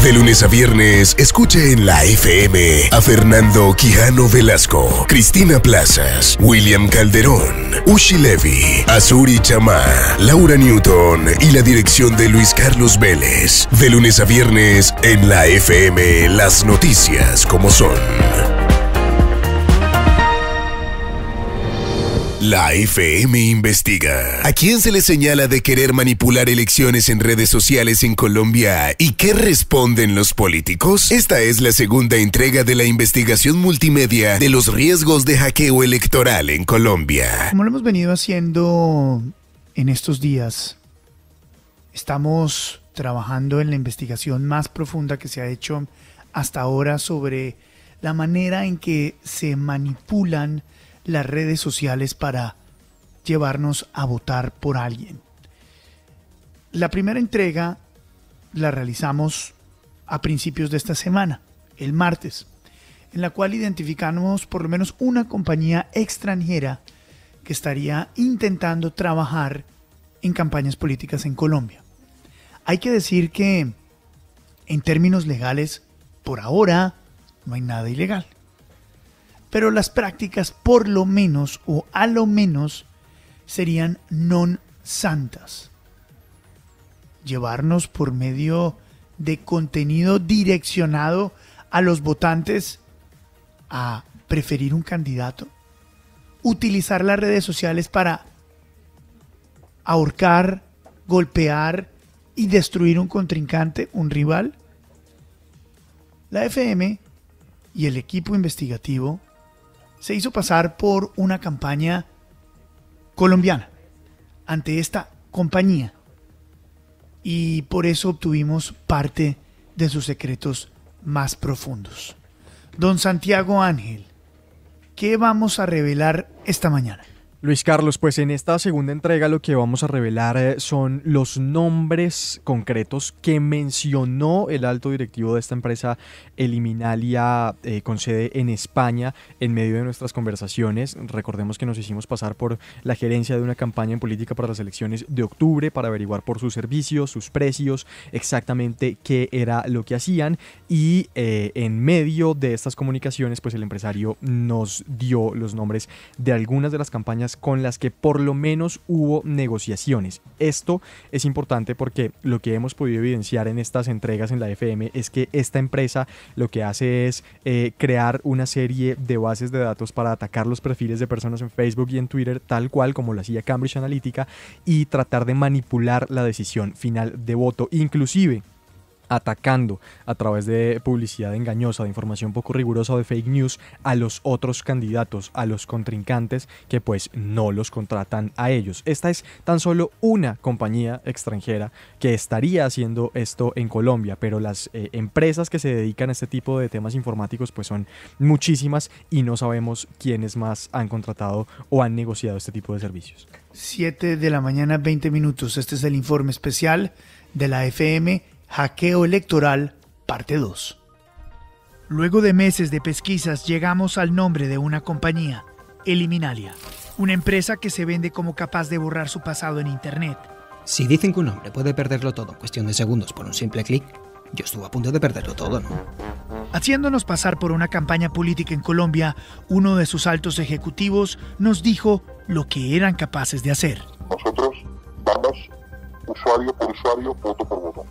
De lunes a viernes, escucha en la FM a Fernando Quijano Velasco, Cristina Plazas, William Calderón, Ushi Levy, Azuri Chamá, Laura Newton y la dirección de Luis Carlos Vélez. De lunes a viernes, en la FM, las noticias como son. La FM investiga. ¿A quién se le señala de querer manipular elecciones en redes sociales en Colombia y qué responden los políticos? Esta es la segunda entrega de la investigación multimedia de los riesgos de hackeo electoral en Colombia. Como lo hemos venido haciendo en estos días, estamos trabajando en la investigación más profunda que se ha hecho hasta ahora sobre la manera en que se manipulan las redes sociales para llevarnos a votar por alguien. La primera entrega la realizamos a principios de esta semana, el martes, en la cual identificamos por lo menos una compañía extranjera que estaría intentando trabajar en campañas políticas en Colombia. Hay que decir que en términos legales, por ahora, no hay nada ilegal. Pero las prácticas por lo menos o a lo menos serían non santas. Llevarnos por medio de contenido direccionado a los votantes a preferir un candidato. Utilizar las redes sociales para ahorcar, golpear y destruir un contrincante, un rival. La FM y el equipo investigativo se hizo pasar por una campaña colombiana ante esta compañía y por eso obtuvimos parte de sus secretos más profundos. Don Santiago Ángel, ¿qué vamos a revelar esta mañana? Luis Carlos, pues en esta segunda entrega lo que vamos a revelar son los nombres concretos que mencionó el alto directivo de esta empresa Eliminalia con sede en España en medio de nuestras conversaciones. Recordemos que nos hicimos pasar por la gerencia de una campaña en política para las elecciones de octubre para averiguar por sus servicios, sus precios, exactamente qué era lo que hacían y en medio de estas comunicaciones pues el empresario nos dio los nombres de algunas de las campañas con las que por lo menos hubo negociaciones. Esto es importante porque lo que hemos podido evidenciar en estas entregas en la FM es que esta empresa lo que hace es crear una serie de bases de datos para atacar los perfiles de personas en Facebook y en Twitter, tal cual como lo hacía Cambridge Analytica, y tratar de manipular la decisión final de voto, inclusive atacando a través de publicidad engañosa, de información poco rigurosa o de fake news a los otros candidatos, a los contrincantes que pues no los contratan a ellos. Esta es tan solo una compañía extranjera que estaría haciendo esto en Colombia, pero las empresas que se dedican a este tipo de temas informáticos pues son muchísimas y no sabemos quiénes más han contratado o han negociado este tipo de servicios. 7 de la mañana, 20 minutos. Este es el informe especial de la FM Hackeo Electoral, parte 2. Luego de meses de pesquisas llegamos al nombre de una compañía, Eliminalia, una empresa que se vende como capaz de borrar su pasado en Internet. Si dicen que un hombre puede perderlo todo en cuestión de segundos por un simple clic, yo estuve a punto de perderlo todo, ¿no? Haciéndonos pasar por una campaña política en Colombia, uno de sus altos ejecutivos nos dijo lo que eran capaces de hacer. Nosotros vamos usuario por usuario, voto por voto.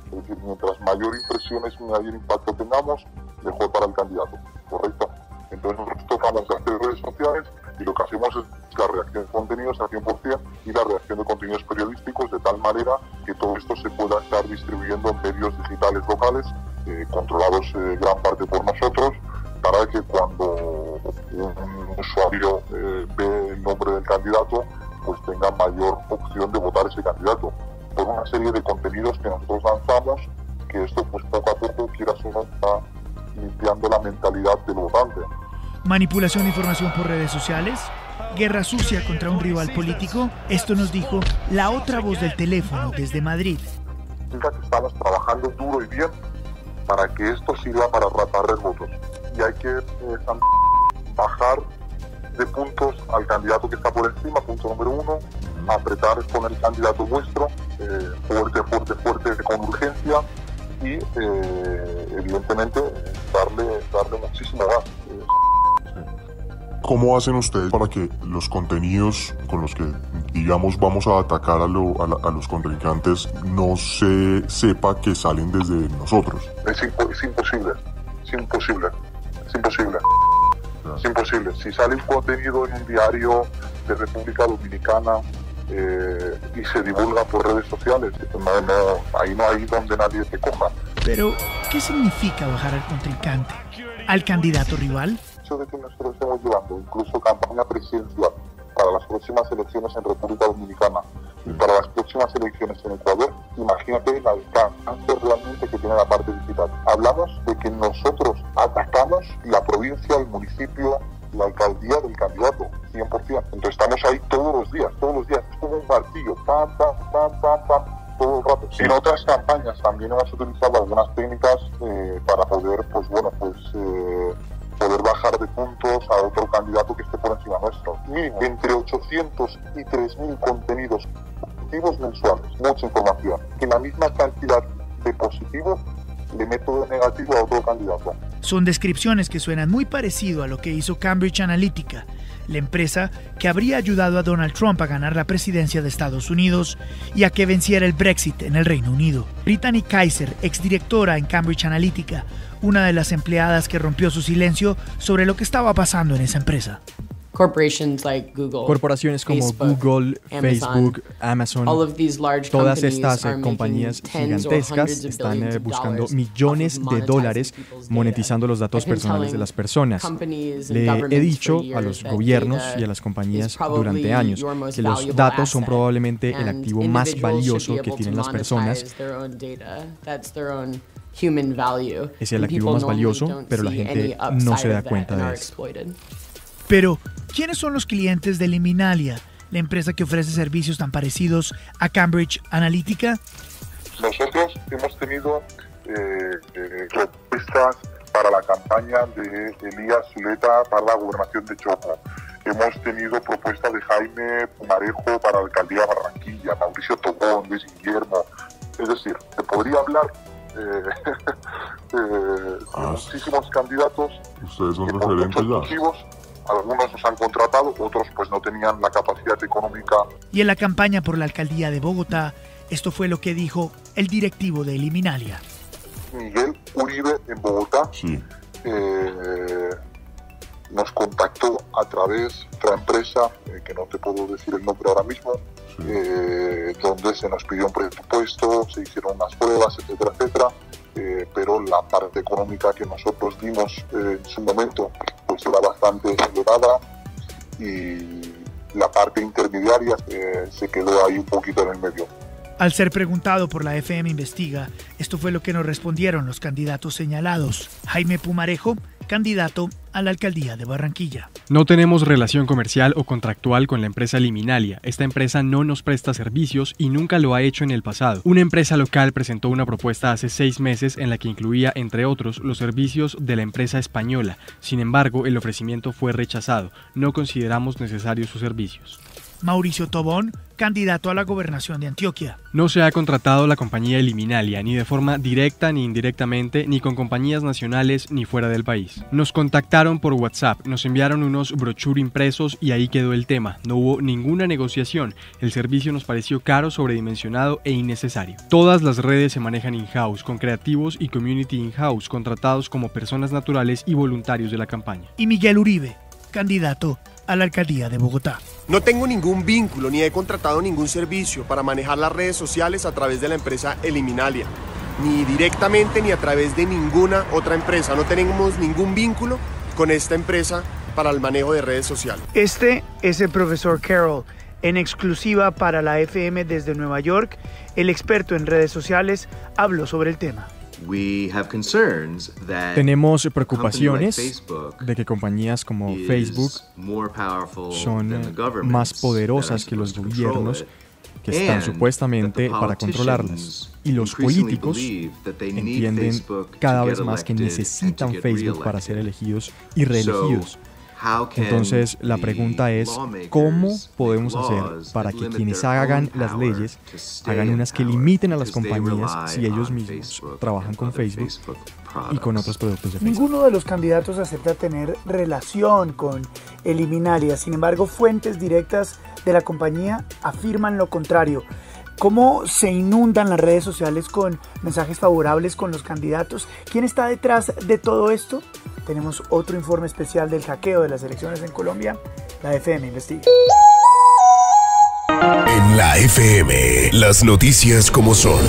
Es decir, mientras mayor impresiones y mayor impacto tengamos, mejor para el candidato, ¿correcto? Entonces nosotros tocamos las redes sociales y lo que hacemos es la reacción de contenidos al 100% y la reacción de contenidos periodísticos de tal manera que todo esto se pueda estar distribuyendo en medios digitales locales, controlados gran parte por nosotros, para que cuando un usuario ve el nombre del candidato, pues tenga mayor opción de votar ese candidato. Por una serie de contenidos que nosotros lanzamos, que esto pues poco a poco, quieras o no, está limpiando la mentalidad del votante. Manipulación de información por redes sociales, guerra sucia contra un rival político. Esto nos dijo la otra voz del teléfono desde Madrid. Estamos trabajando duro y bien para que esto sirva para barrer votos. Y hay que bajar de puntos al candidato que está por encima, punto número 1, apretar con el candidato vuestro, fuerte, con urgencia, y y evidentemente darle muchísimo más. ¿Cómo hacen ustedes para que los contenidos con los que, digamos, vamos a atacar a los contrincantes no se sepa que salen desde nosotros? Es imposible. Es imposible. Si sale un contenido en un diario de República Dominicana y se divulga por redes sociales, ahí no hay donde nadie te coja. Pero, ¿qué significa bajar al contrincante? ¿Al candidato rival? El hecho de que nosotros estemos llevando incluso campaña presidencial para las próximas elecciones en República Dominicana y para las próximas elecciones en Ecuador, imagínate el alcance realmente que tiene la parte digital. Hablamos de que nosotros atacamos la provincia, el municipio, la alcaldía del candidato, 100%. Entonces estamos ahí todos los días, es como un martillo, pam, todo el rato. En otras campañas también hemos utilizado algunas técnicas para poder, poder bajar de puntos a otro candidato que esté por encima nuestro. Mínimo entre 800 y 3.000 contenidos positivos mensuales, mucha información. En la misma cantidad de positivos le meto de negativo a otro candidato. Son descripciones que suenan muy parecido a lo que hizo Cambridge Analytica, la empresa que habría ayudado a Donald Trump a ganar la presidencia de Estados Unidos y a que venciera el Brexit en el Reino Unido. Brittany Kaiser, exdirectora en Cambridge Analytica, una de las empleadas que rompió su silencio sobre lo que estaba pasando en esa empresa. Corporaciones como Google, Facebook, Amazon, todas estas compañías gigantescas están buscando millones de dólares monetizando los datos personales de las personas. Le he dicho a los gobiernos y a las compañías durante años que los datos son probablemente el activo más valioso que tienen las personas. Es el activo más valioso, pero la gente no se da cuenta de eso. Pero, ¿quiénes son los clientes de Liminalia, la empresa que ofrece servicios tan parecidos a Cambridge Analytica? Nosotros hemos tenido propuestas para la campaña de Elías Zuleta para la gobernación de Chocó. Hemos tenido propuestas de Jaime Pumarejo para la alcaldía de Barranquilla, Mauricio Tobón, Luis Guillermo. Es decir, te podría hablar muchísimos candidatos. Ustedes son referentes ya. Algunos nos han contratado, otros pues no tenían la capacidad económica. Y en la campaña por la alcaldía de Bogotá, esto fue lo que dijo el directivo de Liminalia. Miguel Uribe en Bogotá nos contactó a través de otra empresa, que no te puedo decir el nombre ahora mismo, donde se nos pidió un presupuesto, se hicieron unas pruebas, etcétera, pero la parte económica que nosotros dimos en su momento pues era bastante elevada y la parte intermediaria se quedó ahí un poquito en el medio. Al ser preguntado por la FM Investiga, esto fue lo que nos respondieron los candidatos señalados. Jaime Pumarejo, candidato a la alcaldía de Barranquilla. No tenemos relación comercial o contractual con la empresa Liminalia. Esta empresa no nos presta servicios y nunca lo ha hecho en el pasado. Una empresa local presentó una propuesta hace 6 meses en la que incluía, entre otros, los servicios de la empresa española. Sin embargo, el ofrecimiento fue rechazado. No consideramos necesarios sus servicios. Mauricio Tobón, candidato a la gobernación de Antioquia. No se ha contratado la compañía Liminalia, ni de forma directa ni indirectamente, ni con compañías nacionales ni fuera del país. Nos contactaron por WhatsApp, nos enviaron unos brochures impresos y ahí quedó el tema. No hubo ninguna negociación, el servicio nos pareció caro, sobredimensionado e innecesario. Todas las redes se manejan in-house, con creativos y community in-house, contratados como personas naturales y voluntarios de la campaña. Y Miguel Uribe, candidato a la alcaldía de Bogotá. No tengo ningún vínculo ni he contratado ningún servicio para manejar las redes sociales a través de la empresa Liminalia, ni directamente ni a través de ninguna otra empresa. No tenemos ningún vínculo con esta empresa para el manejo de redes sociales. Este es el profesor Carroll. En exclusiva para la FM desde Nueva York, el experto en redes sociales habló sobre el tema. Tenemos preocupaciones de que compañías como Facebook son más poderosas que los gobiernos que están supuestamente para controlarlas. Y los políticos entienden cada vez más que necesitan Facebook para ser elegidos y reelegidos. Entonces, la pregunta es, ¿cómo podemos hacer para que quienes hagan las leyes hagan unas que limiten a las compañías si ellos mismos trabajan con Facebook y con otros productos de Facebook? Ninguno de los candidatos acepta tener relación con Eliminalia. Sin embargo, fuentes directas de la compañía afirman lo contrario. ¿Cómo se inundan las redes sociales con mensajes favorables con los candidatos? ¿Quién está detrás de todo esto? Tenemos otro informe especial del hackeo de las elecciones en Colombia. La FM investiga. En la FM, las noticias como son.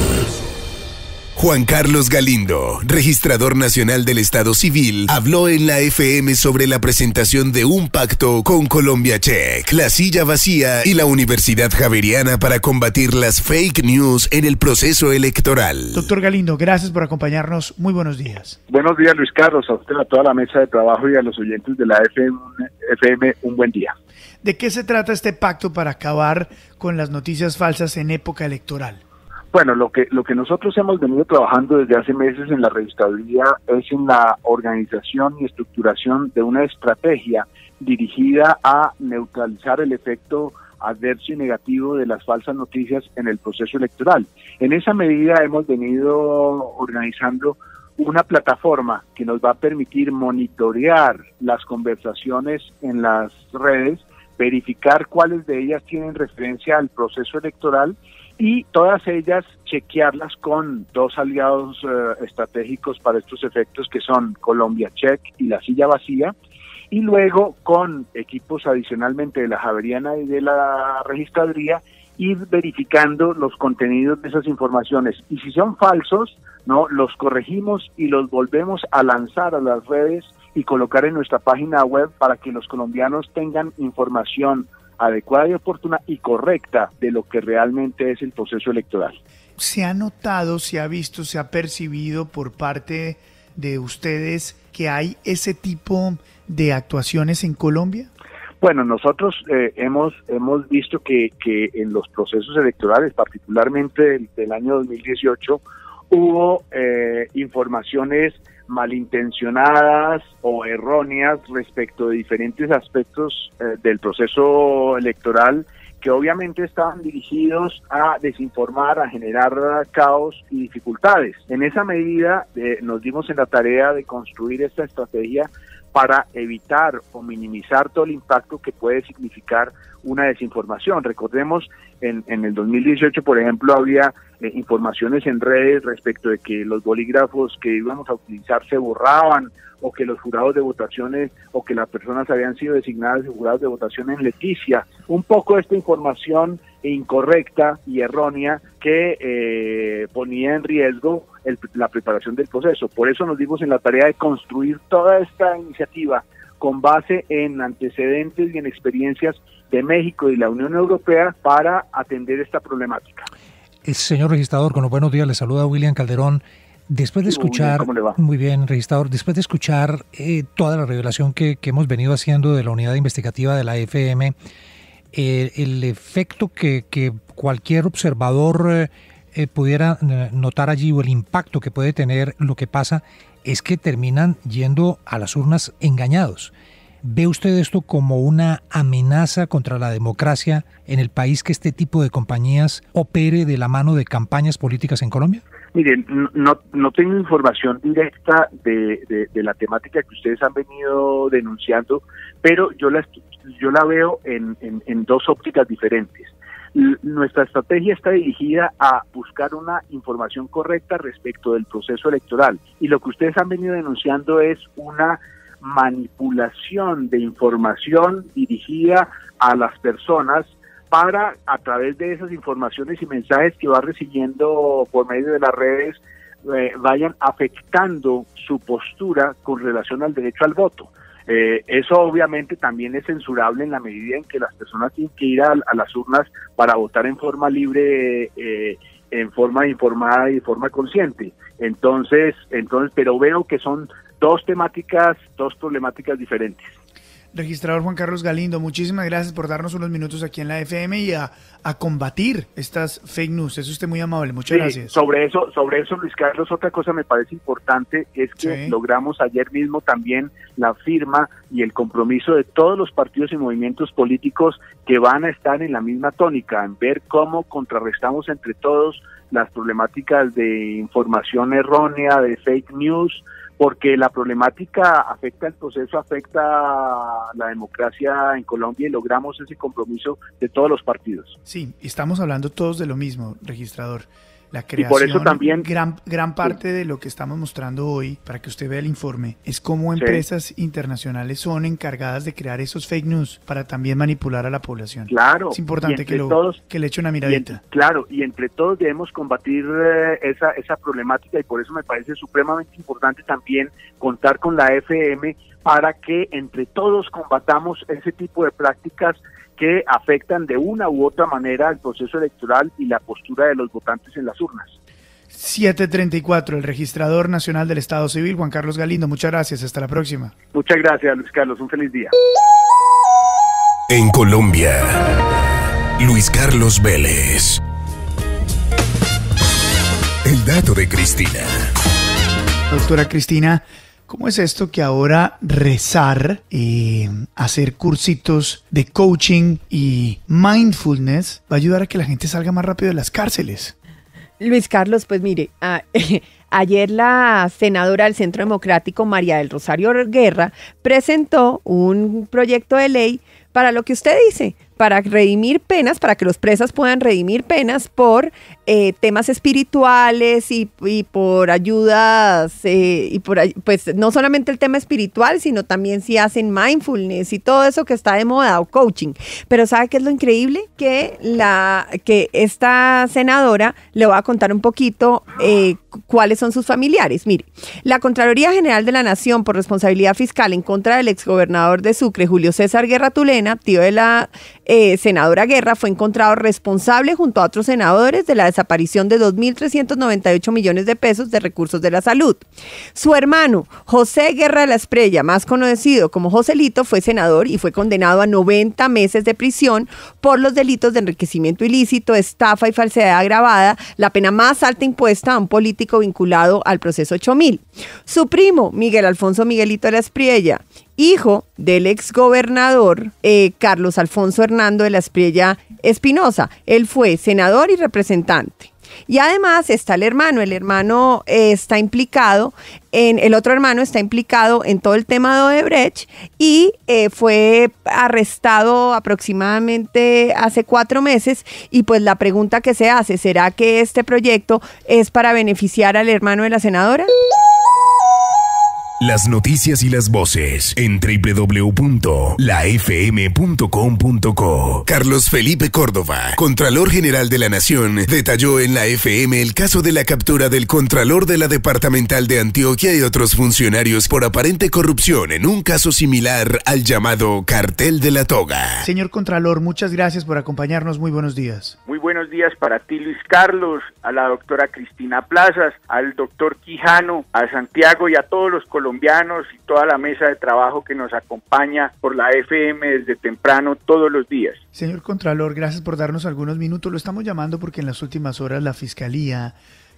Juan Carlos Galindo, registrador nacional del Estado Civil, habló en la FM sobre la presentación de un pacto con Colombia Check, La Silla Vacía y la Universidad Javeriana para combatir las fake news en el proceso electoral. Doctor Galindo, gracias por acompañarnos. Muy buenos días. Buenos días, Luis Carlos, a usted, a toda la mesa de trabajo y a los oyentes de la FM, un buen día. ¿De qué se trata este pacto para acabar con las noticias falsas en época electoral? Bueno, lo que nosotros hemos venido trabajando desde hace meses en la registraduría es en la organización y estructuración de una estrategia dirigida a neutralizar el efecto adverso y negativo de las falsas noticias en el proceso electoral. En esa medida hemos venido organizando una plataforma que nos va a permitir monitorear las conversaciones en las redes, verificar cuáles de ellas tienen referencia al proceso electoral y todas ellas chequearlas con dos aliados estratégicos para estos efectos que son Colombia Check y La Silla Vacía, y luego con equipos adicionalmente de la Javeriana y de la Registraduría ir verificando los contenidos de esas informaciones, y si son falsos, no los corregimos y los volvemos a lanzar a las redes y colocar en nuestra página web para que los colombianos tengan información adecuada y oportuna y correcta de lo que realmente es el proceso electoral. ¿Se ha notado, se ha visto, se ha percibido por parte de ustedes que hay ese tipo de actuaciones en Colombia? Bueno, nosotros hemos visto que en los procesos electorales, particularmente del año 2018, hubo informaciones malintencionadas o erróneas respecto de diferentes aspectos del proceso electoral que obviamente estaban dirigidos a desinformar, a generar caos y dificultades. En esa medida nos dimos en la tarea de construir esta estrategia para evitar o minimizar todo el impacto que puede significar una desinformación. Recordemos, en el 2018, por ejemplo, había informaciones en redes respecto de que los bolígrafos que íbamos a utilizar se borraban, o que los jurados de votaciones, o que las personas habían sido designadas de jurados de votación en Leticia. Un poco esta información incorrecta y errónea que ponía en riesgo la preparación del proceso. Por eso nos dimos en la tarea de construir toda esta iniciativa con base en antecedentes y en experiencias de México y la Unión Europea para atender esta problemática. Señor registrador, con los buenos días, le saluda William Calderón. Después de escuchar, ¿cómo le va? Muy bien, registrador, después de escuchar toda la revelación que hemos venido haciendo de la unidad investigativa de la FM, el efecto que cualquier observador pudiera notar allí, o el impacto que puede tener lo que pasa, es que terminan yendo a las urnas engañados. ¿Ve usted esto como una amenaza contra la democracia en el país, que este tipo de compañías opere de la mano de campañas políticas en Colombia? Miren, no tengo información directa de la temática que ustedes han venido denunciando, pero yo la veo en dos ópticas diferentes. Nuestra estrategia está dirigida a buscar una información correcta respecto del proceso electoral, y lo que ustedes han venido denunciando es una manipulación de información dirigida a las personas para, a través de esas informaciones y mensajes que va recibiendo por medio de las redes, vayan afectando su postura con relación al derecho al voto. Eso obviamente también es censurable en la medida en que las personas tienen que ir a las urnas para votar en forma libre, en forma informada y de forma consciente. Entonces, pero veo que son dos problemáticas diferentes. Registrador Juan Carlos Galindo, muchísimas gracias por darnos unos minutos aquí en la FM y a combatir estas fake news. Es usted muy amable, muchas gracias. Sobre eso, Luis Carlos, otra cosa me parece importante es que logramos ayer mismo también la firma y el compromiso de todos los partidos y movimientos políticos que van a estar en la misma tónica, en ver cómo contrarrestamos entre todos las problemáticas de información errónea, de fake news, porque la problemática afecta el proceso, afecta la democracia en Colombia y logramos ese compromiso de todos los partidos. Sí, estamos hablando todos de lo mismo, registrador. La creación, y por eso también, gran parte de lo que estamos mostrando hoy, para que usted vea el informe, es cómo empresas internacionales son encargadas de crear esos fake news para también manipular a la población. Claro. Es importante que le eche una miradita. Y entre todos debemos combatir esa problemática y por eso me parece supremamente importante también contar con la FM para que entre todos combatamos ese tipo de prácticas que afectan de una u otra manera el proceso electoral y la postura de los votantes en las urnas. 7:34, el registrador nacional del Estado Civil, Juan Carlos Galindo. Muchas gracias, hasta la próxima. Muchas gracias, Luis Carlos, un feliz día. En Colombia, Luis Carlos Vélez. El dato de Cristina. Doctora Cristina, ¿cómo es esto que ahora rezar, hacer cursitos de coaching y mindfulness va a ayudar a que la gente salga más rápido de las cárceles? Luis Carlos, pues mire, ayer la senadora del Centro Democrático, María del Rosario Guerra, presentó un proyecto de ley para lo que usted dice, para redimir penas, para que los presas puedan redimir penas por temas espirituales y por ayudas, pues no solamente el tema espiritual, sino también si hacen mindfulness y todo eso que está de moda o coaching. Pero ¿sabe qué es lo increíble? Que esta senadora le va a contar un poquito cuáles son sus familiares. Mire, la Contraloría General de la Nación por responsabilidad fiscal en contra del exgobernador de Sucre, Julio César Guerra Tulena, tío de la senadora Guerra, fue encontrado responsable junto a otros senadores de la desaparición de 2.398 millones de pesos de recursos de la salud. Su hermano, José Guerra de la Espriella, más conocido como Joselito, fue senador y fue condenado a 90 meses de prisión por los delitos de enriquecimiento ilícito, estafa y falsedad agravada, la pena más alta impuesta a un político vinculado al proceso 8000. Su primo, Miguel Alfonso Miguelito de la Espriella, hijo del exgobernador Carlos Alfonso Hernando de la Espriella Espinosa. Él fue senador y representante. Y además está el hermano está implicado el otro hermano está implicado en todo el tema de Odebrecht y fue arrestado aproximadamente hace 4 meses y pues la pregunta que se hace, ¿será que este proyecto es para beneficiar al hermano de la senadora? Las noticias y las voces en www.lafm.com.co. Carlos Felipe Córdoba, Contralor General de la Nación, detalló en la FM el caso de la captura del Contralor de la Departamental de Antioquia y otros funcionarios por aparente corrupción en un caso similar al llamado Cartel de la Toga. Señor Contralor, muchas gracias por acompañarnos. Muy buenos días. Muy buenos días para ti, Luis Carlos, a la doctora Cristina Plazas, al doctor Quijano, a Santiago y a todos los colombianos y toda la mesa de trabajo que nos acompaña por la FM desde temprano todos los días. Señor Contralor, gracias por darnos algunos minutos. Lo estamos llamando porque en las últimas horas la Fiscalía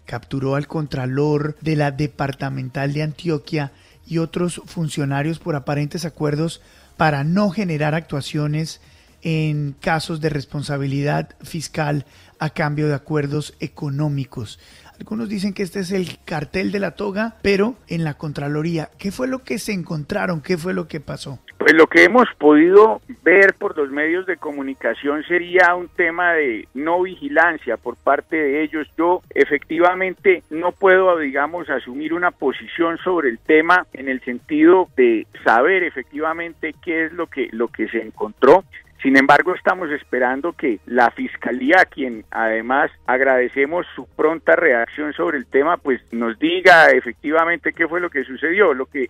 capturó al Contralor de la Departamental de Antioquia y otros funcionarios por aparentes acuerdos para no generar actuaciones en casos de responsabilidad fiscal a cambio de acuerdos económicos. Algunos dicen que este es el cartel de la toga, pero en la Contraloría, ¿qué fue lo que se encontraron? ¿Qué fue lo que pasó? Pues lo que hemos podido ver por los medios de comunicación sería un tema de no vigilancia por parte de ellos. Yo efectivamente no puedo, digamos, asumir una posición sobre el tema en el sentido de saber efectivamente qué es lo que se encontró. Sin embargo, estamos esperando que la Fiscalía, a quien además agradecemos su pronta reacción sobre el tema, pues nos diga efectivamente qué fue lo que sucedió. Lo que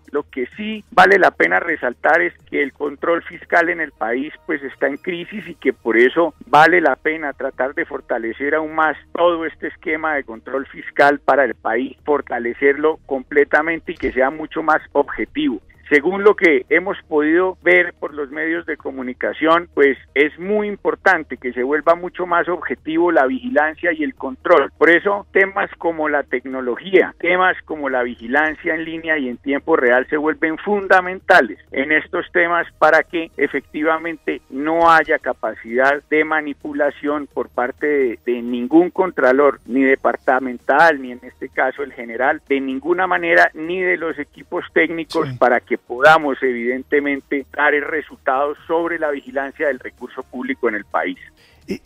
sí vale la pena resaltar es que el control fiscal en el país pues está en crisis y que por eso vale la pena tratar de fortalecer aún más todo este esquema de control fiscal para el país, fortalecerlo completamente y que sea mucho más objetivo. Según lo que hemos podido ver por los medios de comunicación, pues es muy importante que se vuelva mucho más objetivo la vigilancia y el control. Por eso temas como la tecnología, temas como la vigilancia en línea y en tiempo real se vuelven fundamentales en estos temas para que efectivamente no haya capacidad de manipulación por parte de ningún contralor, ni departamental, ni en este caso el general, de ninguna manera, ni de los equipos técnicos, para que podamos evidentemente dar resultados sobre la vigilancia del recurso público en el país.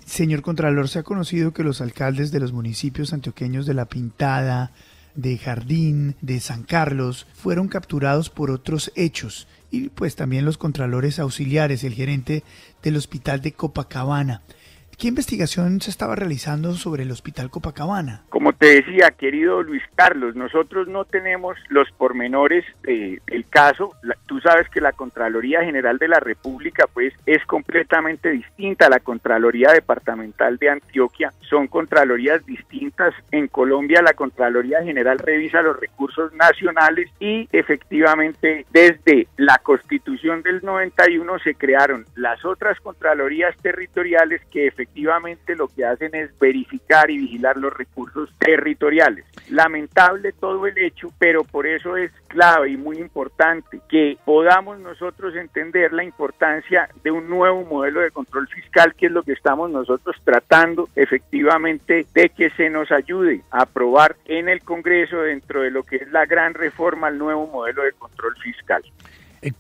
Señor Contralor, se ha conocido que los alcaldes de los municipios antioqueños de La Pintada, de Jardín, de San Carlos, fueron capturados por otros hechos, y pues también los contralores auxiliares, el gerente del hospital de Copacabana. ¿Qué investigación se estaba realizando sobre el Hospital Copacabana? Como te decía, querido Luis Carlos, nosotros no tenemos los pormenores del caso. Tú sabes que la Contraloría General de la República pues es completamente distinta a la Contraloría Departamental de Antioquia. Son contralorías distintas. En Colombia la Contraloría General revisa los recursos nacionales y efectivamente desde la Constitución del 91 se crearon las otras contralorías territoriales que efectivamente lo que hacen es verificar y vigilar los recursos territoriales. Lamentable todo el hecho, pero por eso es clave y muy importante que podamos nosotros entender la importancia de un nuevo modelo de control fiscal, que es lo que estamos nosotros tratando efectivamente de que se nos ayude a aprobar en el Congreso dentro de lo que es la gran reforma al nuevo modelo de control fiscal.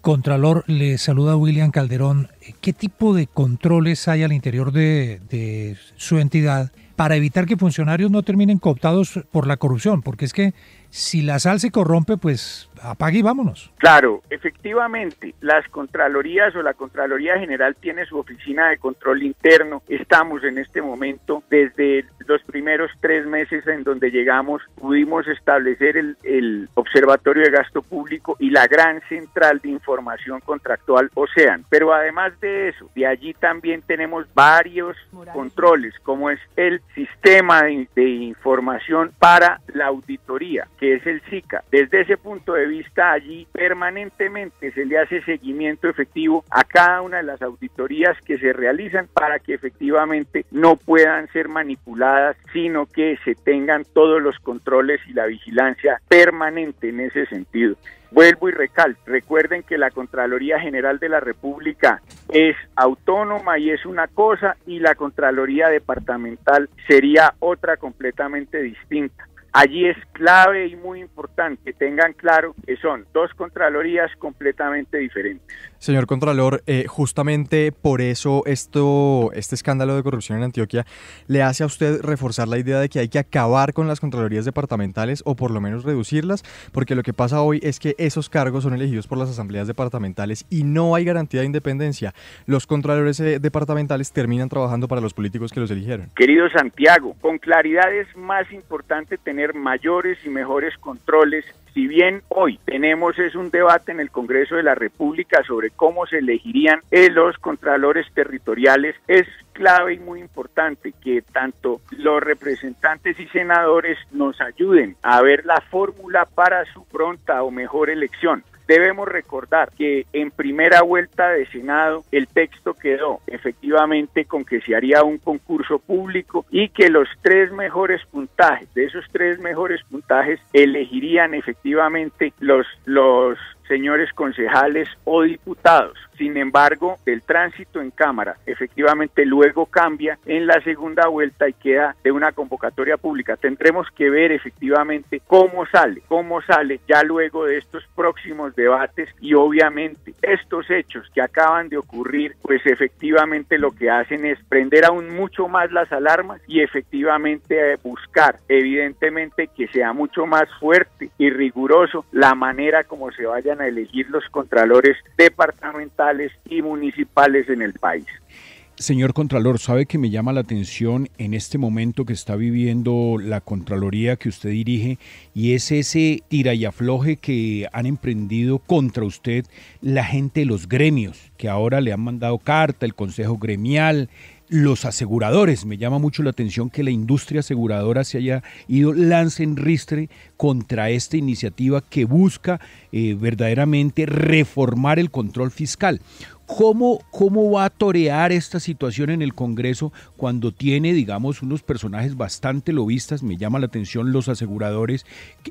Contralor, le saluda William Calderón. ¿Qué tipo de controles hay al interior de su entidad para evitar que funcionarios no terminen cooptados por la corrupción? Porque es que si la sal se corrompe, pues apague y vámonos. Claro, efectivamente, las contralorías o la Contraloría General tiene su oficina de control interno. Estamos en este momento, desde los primeros 3 meses en donde llegamos, pudimos establecer el Observatorio de Gasto Público y la gran central de información contractual OCEAN. Pero además de eso, de allí también tenemos varios controles, como es el Sistema de Información para la Auditoría, que es el SICA. Desde ese punto de vista, allí permanentemente se le hace seguimiento efectivo a cada una de las auditorías que se realizan para que efectivamente no puedan ser manipuladas, sino que se tengan todos los controles y la vigilancia permanente en ese sentido. Vuelvo y recalco, recuerden que la Contraloría General de la República es autónoma y es una cosa, y la Contraloría Departamental sería otra completamente distinta. Allí es clave y muy importante que tengan claro que son 2 contralorías completamente diferentes. Señor Contralor, justamente por eso este escándalo de corrupción en Antioquia le hace a usted reforzar la idea de que hay que acabar con las contralorías departamentales o por lo menos reducirlas, porque lo que pasa hoy es que esos cargos son elegidos por las asambleas departamentales y no hay garantía de independencia. Los contralores departamentales terminan trabajando para los políticos que los eligieron. Querido Santiago, con claridad es más importante tener mayores y mejores controles. Si bien hoy tenemos un debate en el Congreso de la República sobre cómo se elegirían los contralores territoriales, es clave y muy importante que tanto los representantes y senadores nos ayuden a ver la fórmula para su pronta o mejor elección. Debemos recordar que en primera vuelta de Senado el texto quedó efectivamente con que se haría un concurso público y que los 3 mejores puntajes, de esos 3 mejores puntajes, elegirían efectivamente los señores concejales o diputados. Sin embargo, el tránsito en Cámara efectivamente luego cambia en la segunda vuelta y queda de una convocatoria pública. Tendremos que ver efectivamente cómo sale ya luego de estos próximos debates, y obviamente estos hechos que acaban de ocurrir pues efectivamente lo que hacen es prender aún mucho más las alarmas y efectivamente buscar evidentemente que sea mucho más fuerte y riguroso la manera como se vayan a elegir los contralores departamentales y municipales en el país. Señor Contralor, sabe que me llama la atención en este momento que está viviendo la Contraloría que usted dirige, y es ese tira y afloje que han emprendido contra usted la gente de los gremios, que ahora le han mandado carta, el Consejo Gremial, los aseguradores. Me llama mucho la atención que la industria aseguradora se haya ido lance en ristre contra esta iniciativa que busca verdaderamente reformar el control fiscal. ¿Cómo va a torear esta situación en el Congreso cuando tiene, digamos, unos personajes bastante lobistas, me llama la atención los aseguradores,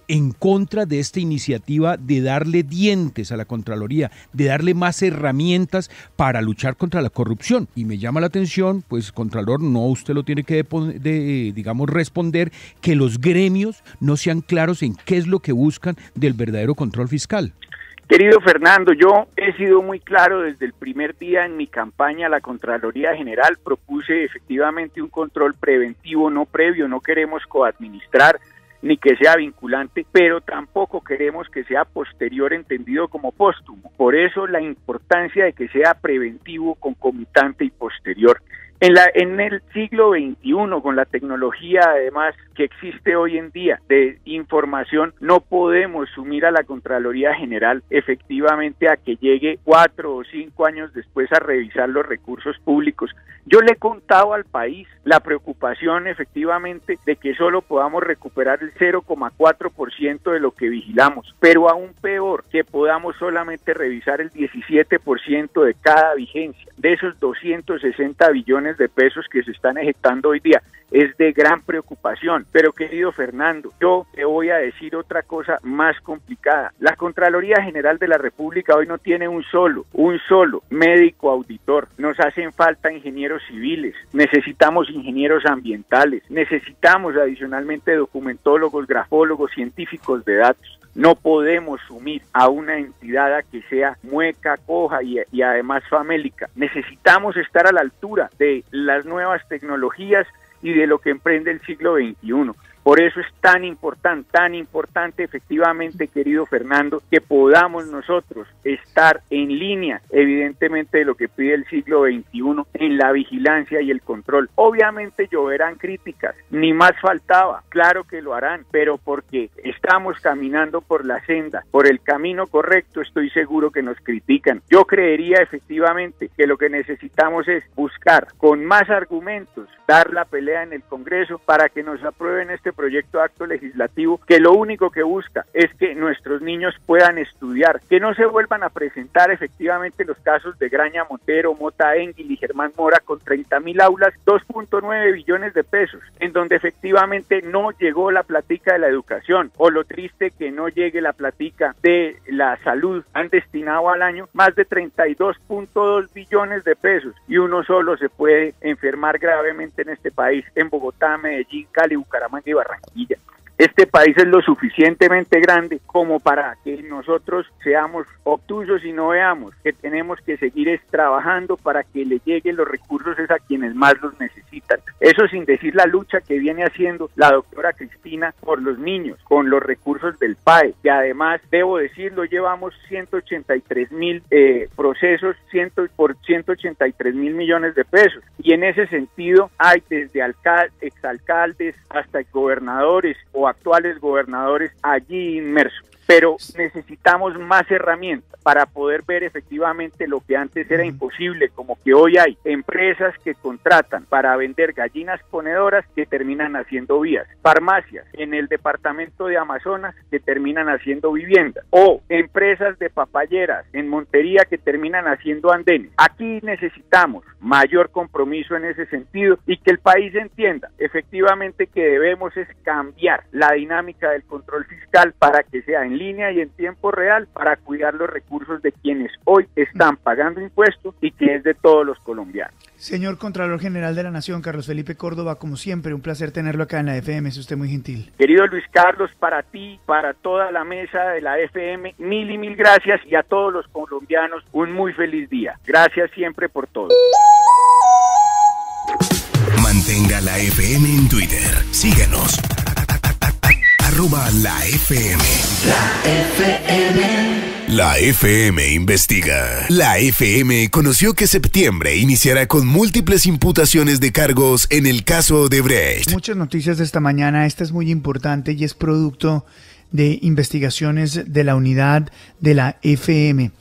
en contra de esta iniciativa de darle dientes a la Contraloría, de darle más herramientas para luchar contra la corrupción? Y me llama la atención, pues, Contralor, no usted lo tiene que, digamos, responder, que los gremios no sean claros en qué es lo que buscan del verdadero control fiscal. Querido Fernando, yo he sido muy claro desde el primer día en mi campaña a la Contraloría General. Propuse efectivamente un control preventivo, no previo. No queremos coadministrar ni que sea vinculante, pero tampoco queremos que sea posterior, entendido como póstumo. Por eso la importancia de que sea preventivo, concomitante y posterior. En el siglo XXI, con la tecnología además que existe hoy en día de información, no podemos sumir a la Contraloría General efectivamente a que llegue 4 o 5 años después a revisar los recursos públicos. Yo le he contado al país la preocupación efectivamente de que solo podamos recuperar el 0,4% de lo que vigilamos, pero aún peor, que podamos solamente revisar el 17% de cada vigencia, de esos 260 billones de pesos que se están ejecutando hoy día. Es de gran preocupación. Pero querido Fernando, yo te voy a decir otra cosa más complicada. La Contraloría General de la República hoy no tiene un solo médico auditor. Nos hacen falta ingenieros civiles, necesitamos ingenieros ambientales, necesitamos adicionalmente documentólogos, grafólogos, científicos de datos. No podemos sumir a una entidad a que sea mueca, coja y además famélica. Necesitamos estar a la altura de las nuevas tecnologías y de lo que emprende el siglo XXI. Por eso es tan importante efectivamente, querido Fernando, que podamos nosotros estar en línea, evidentemente, de lo que pide el siglo XXI en la vigilancia y el control. Obviamente lloverán críticas, ni más faltaba, claro que lo harán, pero porque estamos caminando por la senda, por el camino correcto, estoy seguro que nos critican. Yo creería efectivamente que lo que necesitamos es buscar con más argumentos, dar la pelea en el Congreso para que nos aprueben este proyecto de acto legislativo que lo único que busca es que nuestros niños puedan estudiar, que no se vuelvan a presentar efectivamente los casos de Graña Montero, Mota Engil y Germán Mora con 30.000 aulas, 2.9 billones de pesos, en donde efectivamente no llegó la platica de la educación, o lo triste que no llegue la platica de la salud. Han destinado al año más de 32.2 billones de pesos y uno solo se puede enfermar gravemente en este país, en Bogotá, Medellín, Cali, Bucaramanga y Barranquilla. Este país es lo suficientemente grande como para que nosotros seamos obtusos y no veamos que tenemos que seguir trabajando para que le lleguen los recursos a quienes más los necesitan. Eso sin decir la lucha que viene haciendo la doctora Cristina por los niños, con los recursos del PAE, que además, debo decirlo, llevamos 183.000 procesos por 183.000 millones de pesos. Y en ese sentido hay desde exalcaldes hasta gobernadores o actuales gobernadores allí inmersos. Pero necesitamos más herramientas para poder ver efectivamente lo que antes era imposible, como que hoy hay empresas que contratan para vender gallinas ponedoras que terminan haciendo vías, farmacias en el departamento de Amazonas que terminan haciendo viviendas, o empresas de papayeras en Montería que terminan haciendo andenes. Aquí necesitamos mayor compromiso en ese sentido y que el país entienda efectivamente que debemos es cambiar la dinámica del control fiscal para que sea en línea y en tiempo real, para cuidar los recursos de quienes hoy están pagando impuestos y que es de todos los colombianos. Señor Contralor General de la Nación, Carlos Felipe Córdoba, como siempre, un placer tenerlo acá en la FM, es usted muy gentil. Querido Luis Carlos, para ti, para toda la mesa de la FM, mil y mil gracias, y a todos los colombianos, un muy feliz día. Gracias siempre por todo. Mantenga la FM en Twitter. Síganos. @la FM. La FM. La FM investiga. La FM conoció que septiembre iniciará con múltiples imputaciones de cargos en el caso Odebrecht. Muchas noticias de esta mañana. Esta es muy importante y es producto de investigaciones de la unidad de la FM.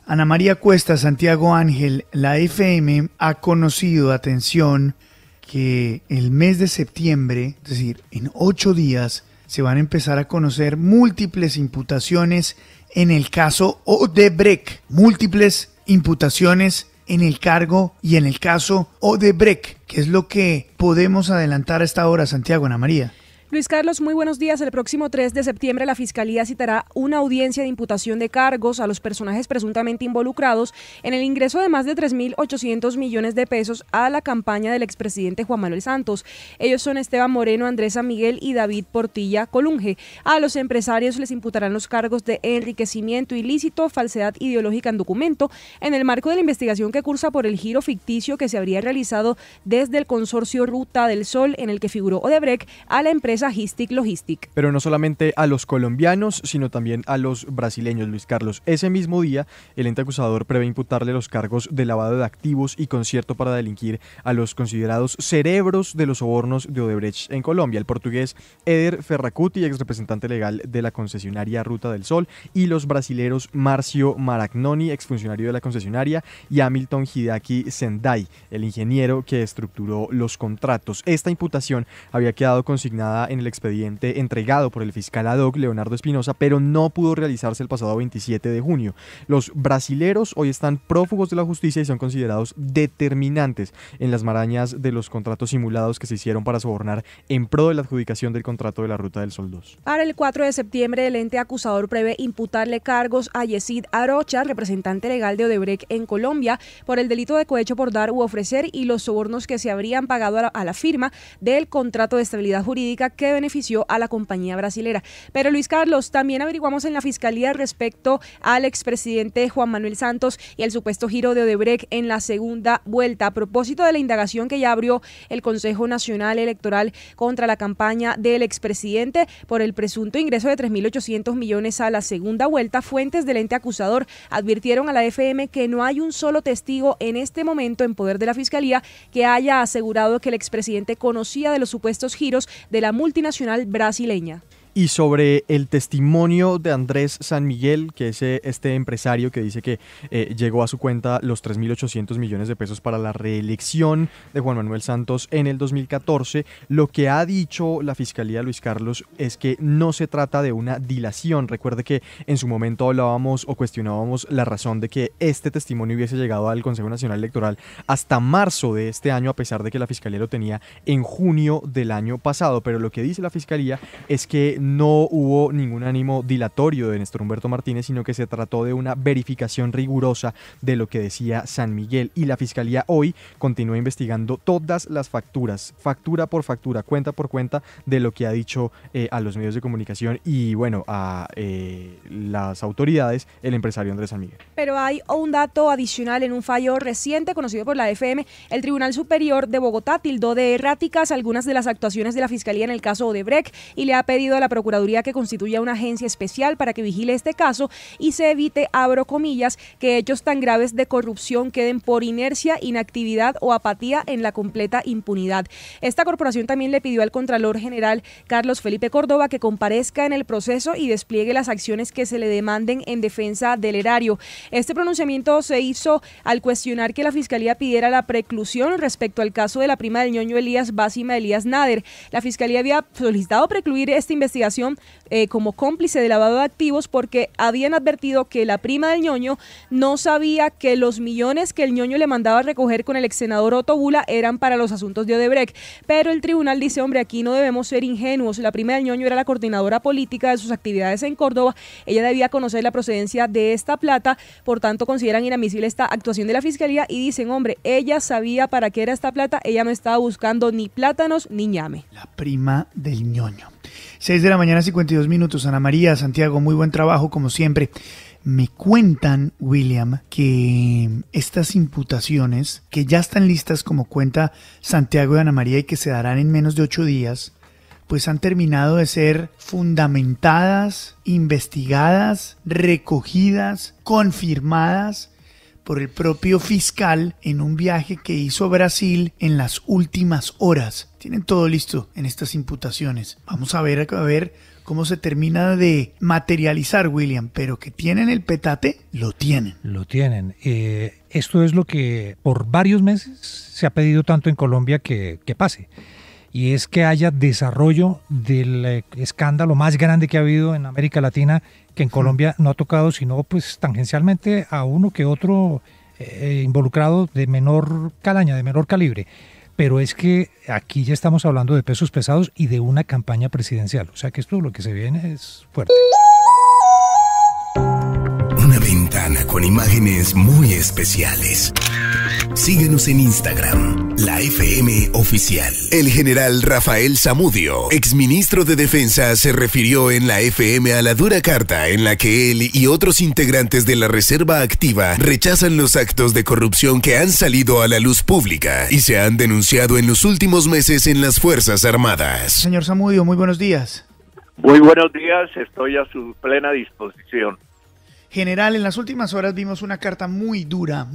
Ana María Cuesta, Santiago Ángel, la FM ha conocido, atención, que el mes de septiembre, es decir, en 8 días, se van a empezar a conocer múltiples imputaciones en el caso Odebrecht. Múltiples imputaciones en el cargo y en el caso Odebrecht. ¿Qué es lo que podemos adelantar a esta hora, Santiago, Ana María? Luis Carlos, muy buenos días. El próximo 3 de septiembre la Fiscalía citará una audiencia de imputación de cargos a los personajes presuntamente involucrados en el ingreso de más de 3.800 millones de pesos a la campaña del expresidente Juan Manuel Santos. Ellos son Esteban Moreno, Andrés San Miguel y David Portilla Colunge. A los empresarios les imputarán los cargos de enriquecimiento ilícito, falsedad ideológica en documento, en el marco de la investigación que cursa por el giro ficticio que se habría realizado desde el consorcio Ruta del Sol, en el que figuró Odebrecht, a la empresa Histic Logistic. Pero no solamente a los colombianos, sino también a los brasileños, Luis Carlos. Ese mismo día, el ente acusador prevé imputarle los cargos de lavado de activos y concierto para delinquir a los considerados cerebros de los sobornos de Odebrecht en Colombia, el portugués Eder Ferracuti, ex representante legal de la concesionaria Ruta del Sol, y los brasileros Márcio Maragnoni, exfuncionario de la concesionaria, y Hamilton Hideaki Sendai, el ingeniero que estructuró los contratos. Esta imputación había quedado consignada en el expediente entregado por el fiscal ad hoc Leonardo Espinosa, pero no pudo realizarse el pasado 27 de junio. Los brasileros hoy están prófugos de la justicia y son considerados determinantes en las marañas de los contratos simulados que se hicieron para sobornar en pro de la adjudicación del contrato de la Ruta del Sol 2. Para el 4 de septiembre, el ente acusador prevé imputarle cargos a Yesid Arocha, representante legal de Odebrecht en Colombia, por el delito de cohecho por dar u ofrecer y los sobornos que se habrían pagado a la firma del contrato de estabilidad jurídica que benefició a la compañía brasilera. Pero Luis Carlos, también averiguamos en la Fiscalía respecto al expresidente Juan Manuel Santos y el supuesto giro de Odebrecht en la segunda vuelta. A propósito de la indagación que ya abrió el Consejo Nacional Electoral contra la campaña del expresidente por el presunto ingreso de 3.800 millones a la segunda vuelta, fuentes del ente acusador advirtieron a la FM que no hay un solo testigo en este momento en poder de la Fiscalía que haya asegurado que el expresidente conocía de los supuestos giros de la multinacional brasileña. Y sobre el testimonio de Andrés San Miguel, que es este empresario que dice que llegó a su cuenta los 3.800 millones de pesos para la reelección de Juan Manuel Santos en el 2014, lo que ha dicho la Fiscalía, Luis Carlos, es que no se trata de una dilación. Recuerde que en su momento hablábamos o cuestionábamos la razón de que este testimonio hubiese llegado al Consejo Nacional Electoral hasta marzo de este año, a pesar de que la Fiscalía lo tenía en junio del año pasado. Pero lo que dice la Fiscalía es que no hubo ningún ánimo dilatorio de Néstor Humberto Martínez, sino que se trató de una verificación rigurosa de lo que decía San Miguel. Y la Fiscalía hoy continúa investigando todas las facturas, factura por factura, cuenta por cuenta, de lo que ha dicho a los medios de comunicación y, bueno, a las autoridades, el empresario Andrés San Miguel. Pero hay un dato adicional en un fallo reciente conocido por la FM. El Tribunal Superior de Bogotá tildó de erráticas algunas de las actuaciones de la Fiscalía en el caso Odebrecht y le ha pedido a la Procuraduría que constituya una agencia especial para que vigile este caso y se evite, abro comillas, que hechos tan graves de corrupción queden por inercia, inactividad o apatía en la completa impunidad. Esta corporación también le pidió al Contralor General Carlos Felipe Córdoba que comparezca en el proceso y despliegue las acciones que se le demanden en defensa del erario. Este pronunciamiento se hizo al cuestionar que la Fiscalía pidiera la preclusión respecto al caso de la prima del ñoño Elías Básima Elías Nader. La Fiscalía había solicitado precluir esta investigación como cómplice de lavado de activos porque habían advertido que la prima del ñoño no sabía que los millones que el ñoño le mandaba a recoger con el ex senador Otto Bula eran para los asuntos de Odebrecht. Pero el tribunal dice, hombre, aquí no debemos ser ingenuos. La prima del ñoño era la coordinadora política de sus actividades en Córdoba. Ella debía conocer la procedencia de esta plata, por tanto consideran inadmisible esta actuación de la Fiscalía y dicen, hombre, ella sabía para qué era esta plata, ella no estaba buscando ni plátanos ni ñame. La prima del ñoño. 6 de la mañana, 52 minutos. Ana María, Santiago, muy buen trabajo como siempre. Me cuentan, William, que estas imputaciones, que ya están listas como cuenta Santiago y Ana María y que se darán en menos de 8 días, pues han terminado de ser fundamentadas, investigadas, recogidas, confirmadas por el propio fiscal en un viaje que hizo a Brasil en las últimas horas. Tienen todo listo en estas imputaciones. Vamos a ver cómo se termina de materializar, William, pero que tienen el petate, lo tienen. Lo tienen. Esto es lo que por varios meses se ha pedido tanto en Colombia que pase. Y es que haya desarrollo del escándalo más grande que ha habido en América Latina, que en Colombia no ha tocado, sino pues tangencialmente a uno que otro involucrado de menor calaña, de menor calibre. Pero es que aquí ya estamos hablando de pesos pesados y de una campaña presidencial. O sea que esto lo que se viene es fuerte. Una ventana con imágenes muy especiales. Síguenos en Instagram, la FM Oficial. El general Rafael Zamudio, exministro de Defensa, se refirió en la FM a la dura carta en la que él y otros integrantes de la Reserva Activa rechazan los actos de corrupción que han salido a la luz pública y se han denunciado en los últimos meses en las Fuerzas Armadas. Señor Zamudio, muy buenos días. Muy buenos días, estoy a su plena disposición. General, en las últimas horas vimos una carta muy dura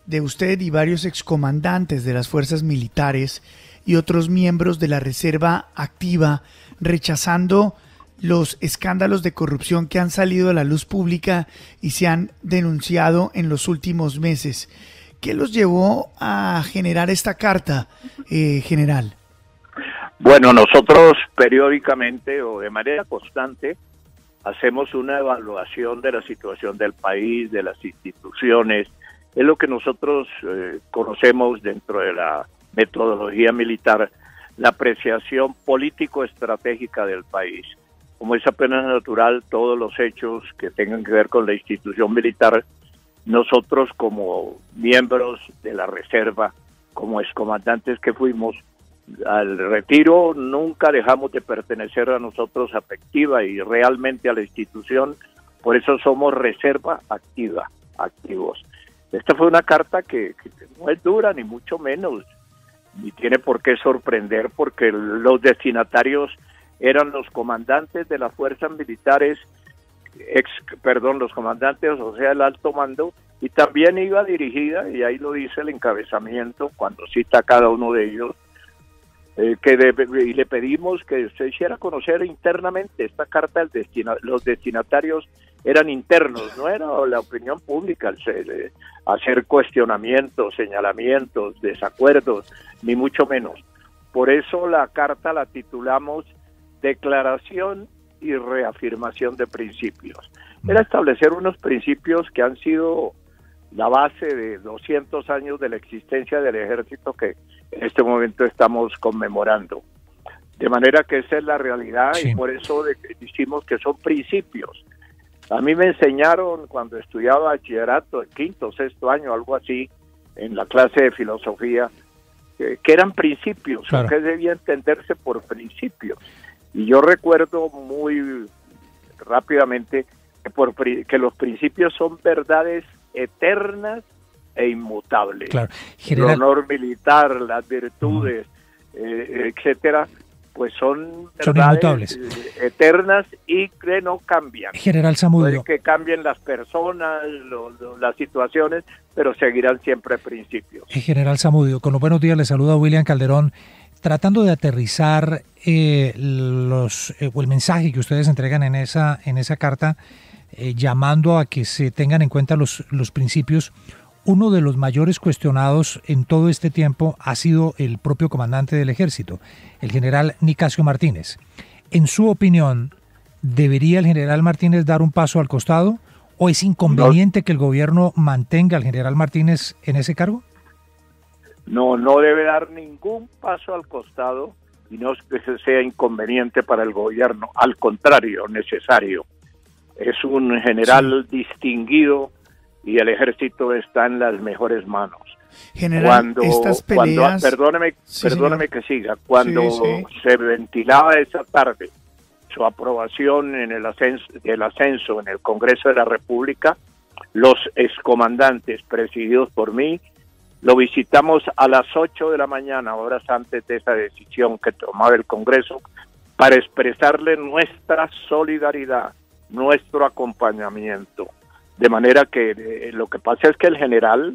de usted y varios excomandantes de las fuerzas militares y otros miembros de la Reserva Activa rechazando los escándalos de corrupción que han salido a la luz pública y se han denunciado en los últimos meses. ¿Qué los llevó a generar esta carta, general? Bueno, nosotros periódicamente o de manera constante hacemos una evaluación de la situación del país, de las instituciones. Es lo que nosotros conocemos dentro de la metodología militar, la apreciación político-estratégica del país. Como es apenas natural, todos los hechos que tengan que ver con la institución militar, nosotros como miembros de la reserva, como excomandantes que fuimos, al retiro nunca dejamos de pertenecer a nosotros afectiva y realmente a la institución, por eso somos reserva activa, activos. Esta fue una carta que no es dura, ni mucho menos, ni tiene por qué sorprender, porque los destinatarios eran los comandantes de las fuerzas militares, los comandantes, o sea, el alto mando, y también iba dirigida, y ahí lo dice el encabezamiento, cuando cita a cada uno de ellos, y le pedimos que usted hiciera conocer internamente esta carta. Los destinatarios eran internos, no era la opinión pública, hacer cuestionamientos, señalamientos, desacuerdos, ni mucho menos. Por eso la carta la titulamos Declaración y Reafirmación de Principios. Era establecer unos principios que han sido la base de 200 años de la existencia del ejército que en este momento estamos conmemorando. De manera que esa es la realidad, sí. Y por eso decimos que son principios. A mí me enseñaron cuando estudiaba bachillerato, el quinto, sexto año, algo así, en la clase de filosofía, que eran principios, claro, que debía entenderse por principios. Y yo recuerdo muy rápidamente que los principios son verdades eternas e inmutables. Claro. El honor militar, las virtudes, etcétera, pues son verdades eternas y que no cambian. General Zamudio. Puede que cambien las personas, las situaciones, pero seguirán siempre principios. General Zamudio, con los buenos días le saluda William Calderón, tratando de aterrizar o el mensaje que ustedes entregan en esa carta, llamando a que se tengan en cuenta los principios. Uno de los mayores cuestionados en todo este tiempo ha sido el propio comandante del ejército, el general Nicasio Martínez. En su opinión, ¿debería el general Martínez dar un paso al costado o es inconveniente que el gobierno mantenga al general Martínez en ese cargo? No debe dar ningún paso al costado y no es que sea inconveniente para el gobierno, al contrario, necesario. Es un general distinguido y el ejército está en las mejores manos. General, estas peleas... Perdóneme que siga. Cuando se ventilaba esa tarde su aprobación en el ascenso en el Congreso de la República, los excomandantes presididos por mí lo visitamos a las 8 de la mañana, horas antes de esa decisión que tomaba el Congreso, para expresarle nuestra solidaridad, nuestro acompañamiento. De manera que lo que pasa es que el general,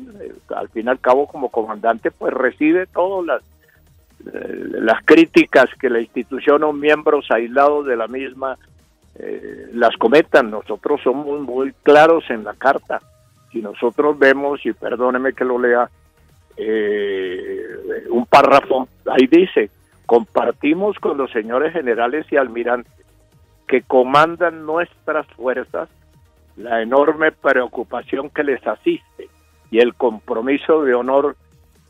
al fin y al cabo como comandante, pues recibe todas las críticas que la institución o miembros aislados de la misma las cometan. Nosotros somos muy claros en la carta. Si nosotros vemos, y perdóneme que lo lea, un párrafo, ahí dice: compartimos con los señores generales y almirantes que comandan nuestras fuerzas la enorme preocupación que les asiste y el compromiso de honor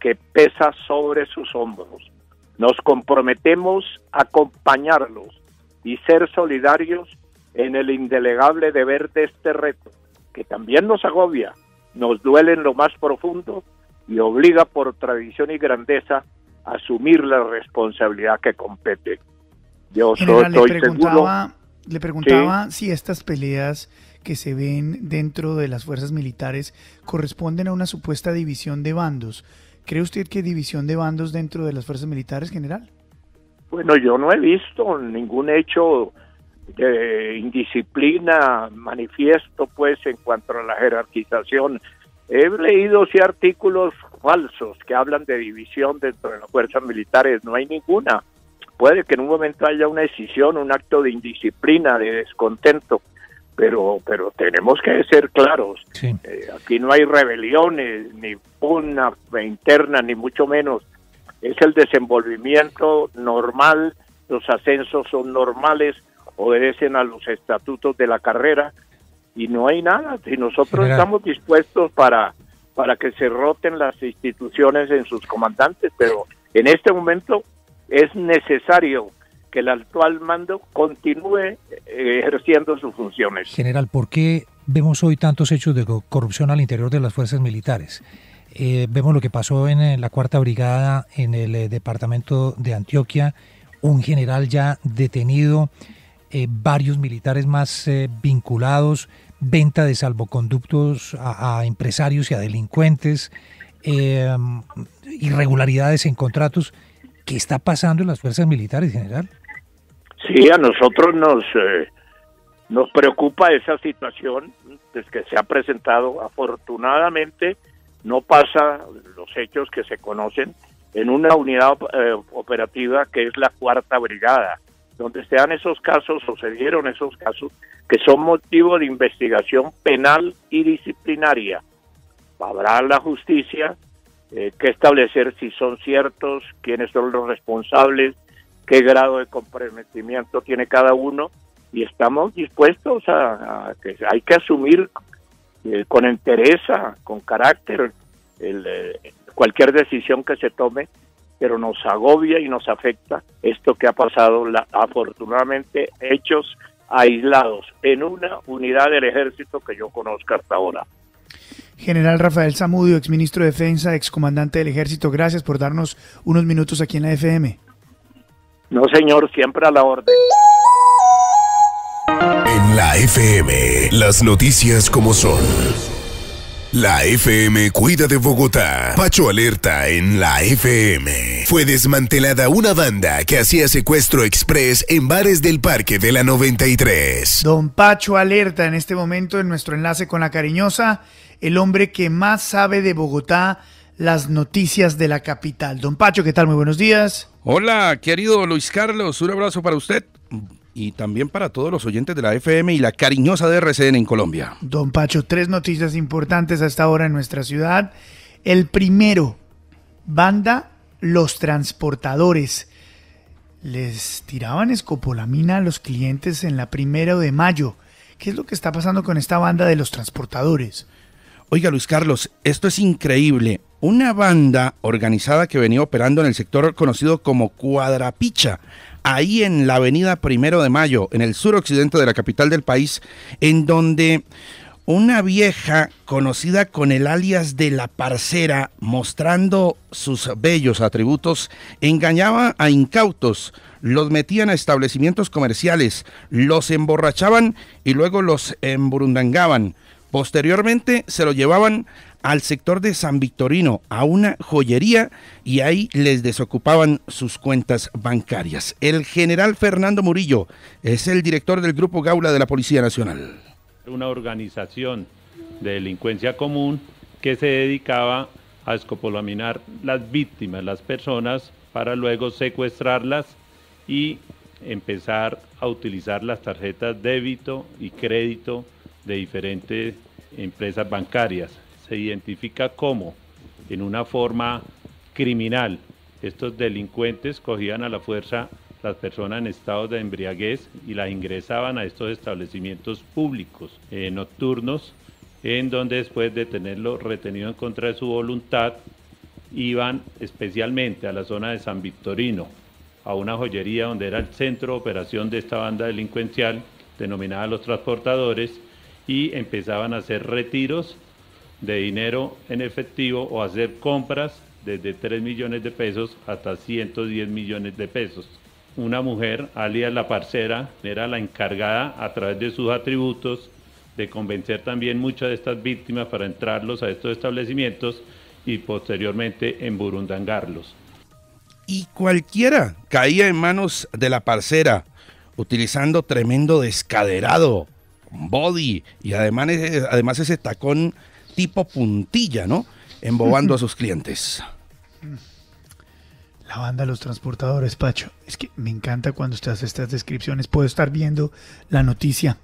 que pesa sobre sus hombros. Nos comprometemos a acompañarlos y ser solidarios en el indelegable deber de este reto, que también nos agobia, nos duele en lo más profundo y obliga por tradición y grandeza a asumir la responsabilidad que compete. Yo General, estoy seguro. Le preguntaba si estas peleas que se ven dentro de las fuerzas militares corresponden a una supuesta división de bandos. ¿Cree usted que hay división de bandos dentro de las fuerzas militares, general? Bueno, yo no he visto ningún hecho de indisciplina manifiesto, pues, en cuanto a la jerarquización. He leído sí artículos falsos que hablan de división dentro de las fuerzas militares. No hay ninguna. Puede que en un momento haya una decisión, un acto de indisciplina, de descontento, pero tenemos que ser claros. Sí. Aquí no hay rebeliones, ni pugna interna, ni mucho menos. Es el desenvolvimiento normal, los ascensos son normales, obedecen a los estatutos de la carrera y no hay nada. Y nosotros estamos dispuestos para que se roten las instituciones en sus comandantes, pero en este momento es necesario que el actual mando continúe ejerciendo sus funciones. General, ¿por qué vemos hoy tantos hechos de corrupción al interior de las fuerzas militares? Vemos lo que pasó en la 4ª Brigada en el departamento de Antioquia, un general ya detenido, varios militares más vinculados, venta de salvoconductos a empresarios y a delincuentes, irregularidades en contratos. ¿Qué está pasando en las fuerzas militares, general? Sí, a nosotros nos preocupa esa situación que se ha presentado. Afortunadamente no pasa los hechos que se conocen en una unidad operativa que es la 4ª Brigada, donde se dan esos casos o se dieron esos casos que son motivo de investigación penal y disciplinaria. Habrá la justicia que establecer si son ciertos, quiénes son los responsables, qué grado de comprometimiento tiene cada uno, y estamos dispuestos a que hay que asumir con entereza, con carácter, cualquier decisión que se tome, pero nos agobia y nos afecta esto que ha pasado, afortunadamente hechos aislados en una unidad del ejército que yo conozca hasta ahora. General Rafael Zamudio, exministro de Defensa, excomandante del Ejército, gracias por darnos unos minutos aquí en la FM. No, señor, siempre a la orden. En la FM, las noticias como son. La FM cuida de Bogotá. Pacho Alerta en la FM. Fue desmantelada una banda que hacía secuestro express en bares del Parque de la 93. Don Pacho Alerta en este momento en nuestro enlace con La Cariñosa, el hombre que más sabe de Bogotá, las noticias de la capital. Don Pacho, ¿qué tal? Muy buenos días. Hola, querido Luis Carlos, un abrazo para usted y también para todos los oyentes de la FM y La Cariñosa de RCN en Colombia. Don Pacho, 3 noticias importantes a esta hora en nuestra ciudad. El primero, banda Los Transportadores. Les tiraban escopolamina a los clientes en la 1 de mayo. ¿Qué es lo que está pasando con esta banda de Los Transportadores? Oiga, Luis Carlos, esto es increíble. Una banda organizada que venía operando en el sector conocido como Cuadrapicha, ahí en la avenida 1 de Mayo, en el suroccidente de la capital del país, en donde una vieja conocida con el alias de La Parcera, mostrando sus bellos atributos, engañaba a incautos, los metían a establecimientos comerciales, los emborrachaban y luego los emburundangaban. Posteriormente se lo llevaban al sector de San Victorino, a una joyería, y ahí les desocupaban sus cuentas bancarias. El general Fernando Murillo es el director del Grupo Gaula de la Policía Nacional. Una organización de delincuencia común que se dedicaba a escopolaminar las víctimas, las personas para luego secuestrarlas y empezar a utilizar las tarjetas débito y crédito de diferentes empresas bancarias. Se identifica como, en una forma criminal, estos delincuentes cogían a la fuerza las personas en estado de embriaguez y las ingresaban a estos establecimientos públicos nocturnos, en donde después de tenerlo retenido en contra de su voluntad, iban especialmente a la zona de San Victorino, a una joyería donde era el centro de operación de esta banda delincuencial, denominada Los Transportadores, y empezaban a hacer retiros de dinero en efectivo o hacer compras desde 3 millones de pesos hasta 110 millones de pesos. Una mujer, alias la parcera, era la encargada a través de sus atributos de convencer también muchas de estas víctimas para entrarlos a estos establecimientos y posteriormente emburundangarlos. Y cualquiera caía en manos de la parcera, utilizando tremendo descaderado, body y además ese tacón tipo puntilla, ¿no? Embobando a sus clientes. La banda Los Transportadores, Pacho. Es que me encanta cuando usted hace estas descripciones. Puedo estar viendo la noticia.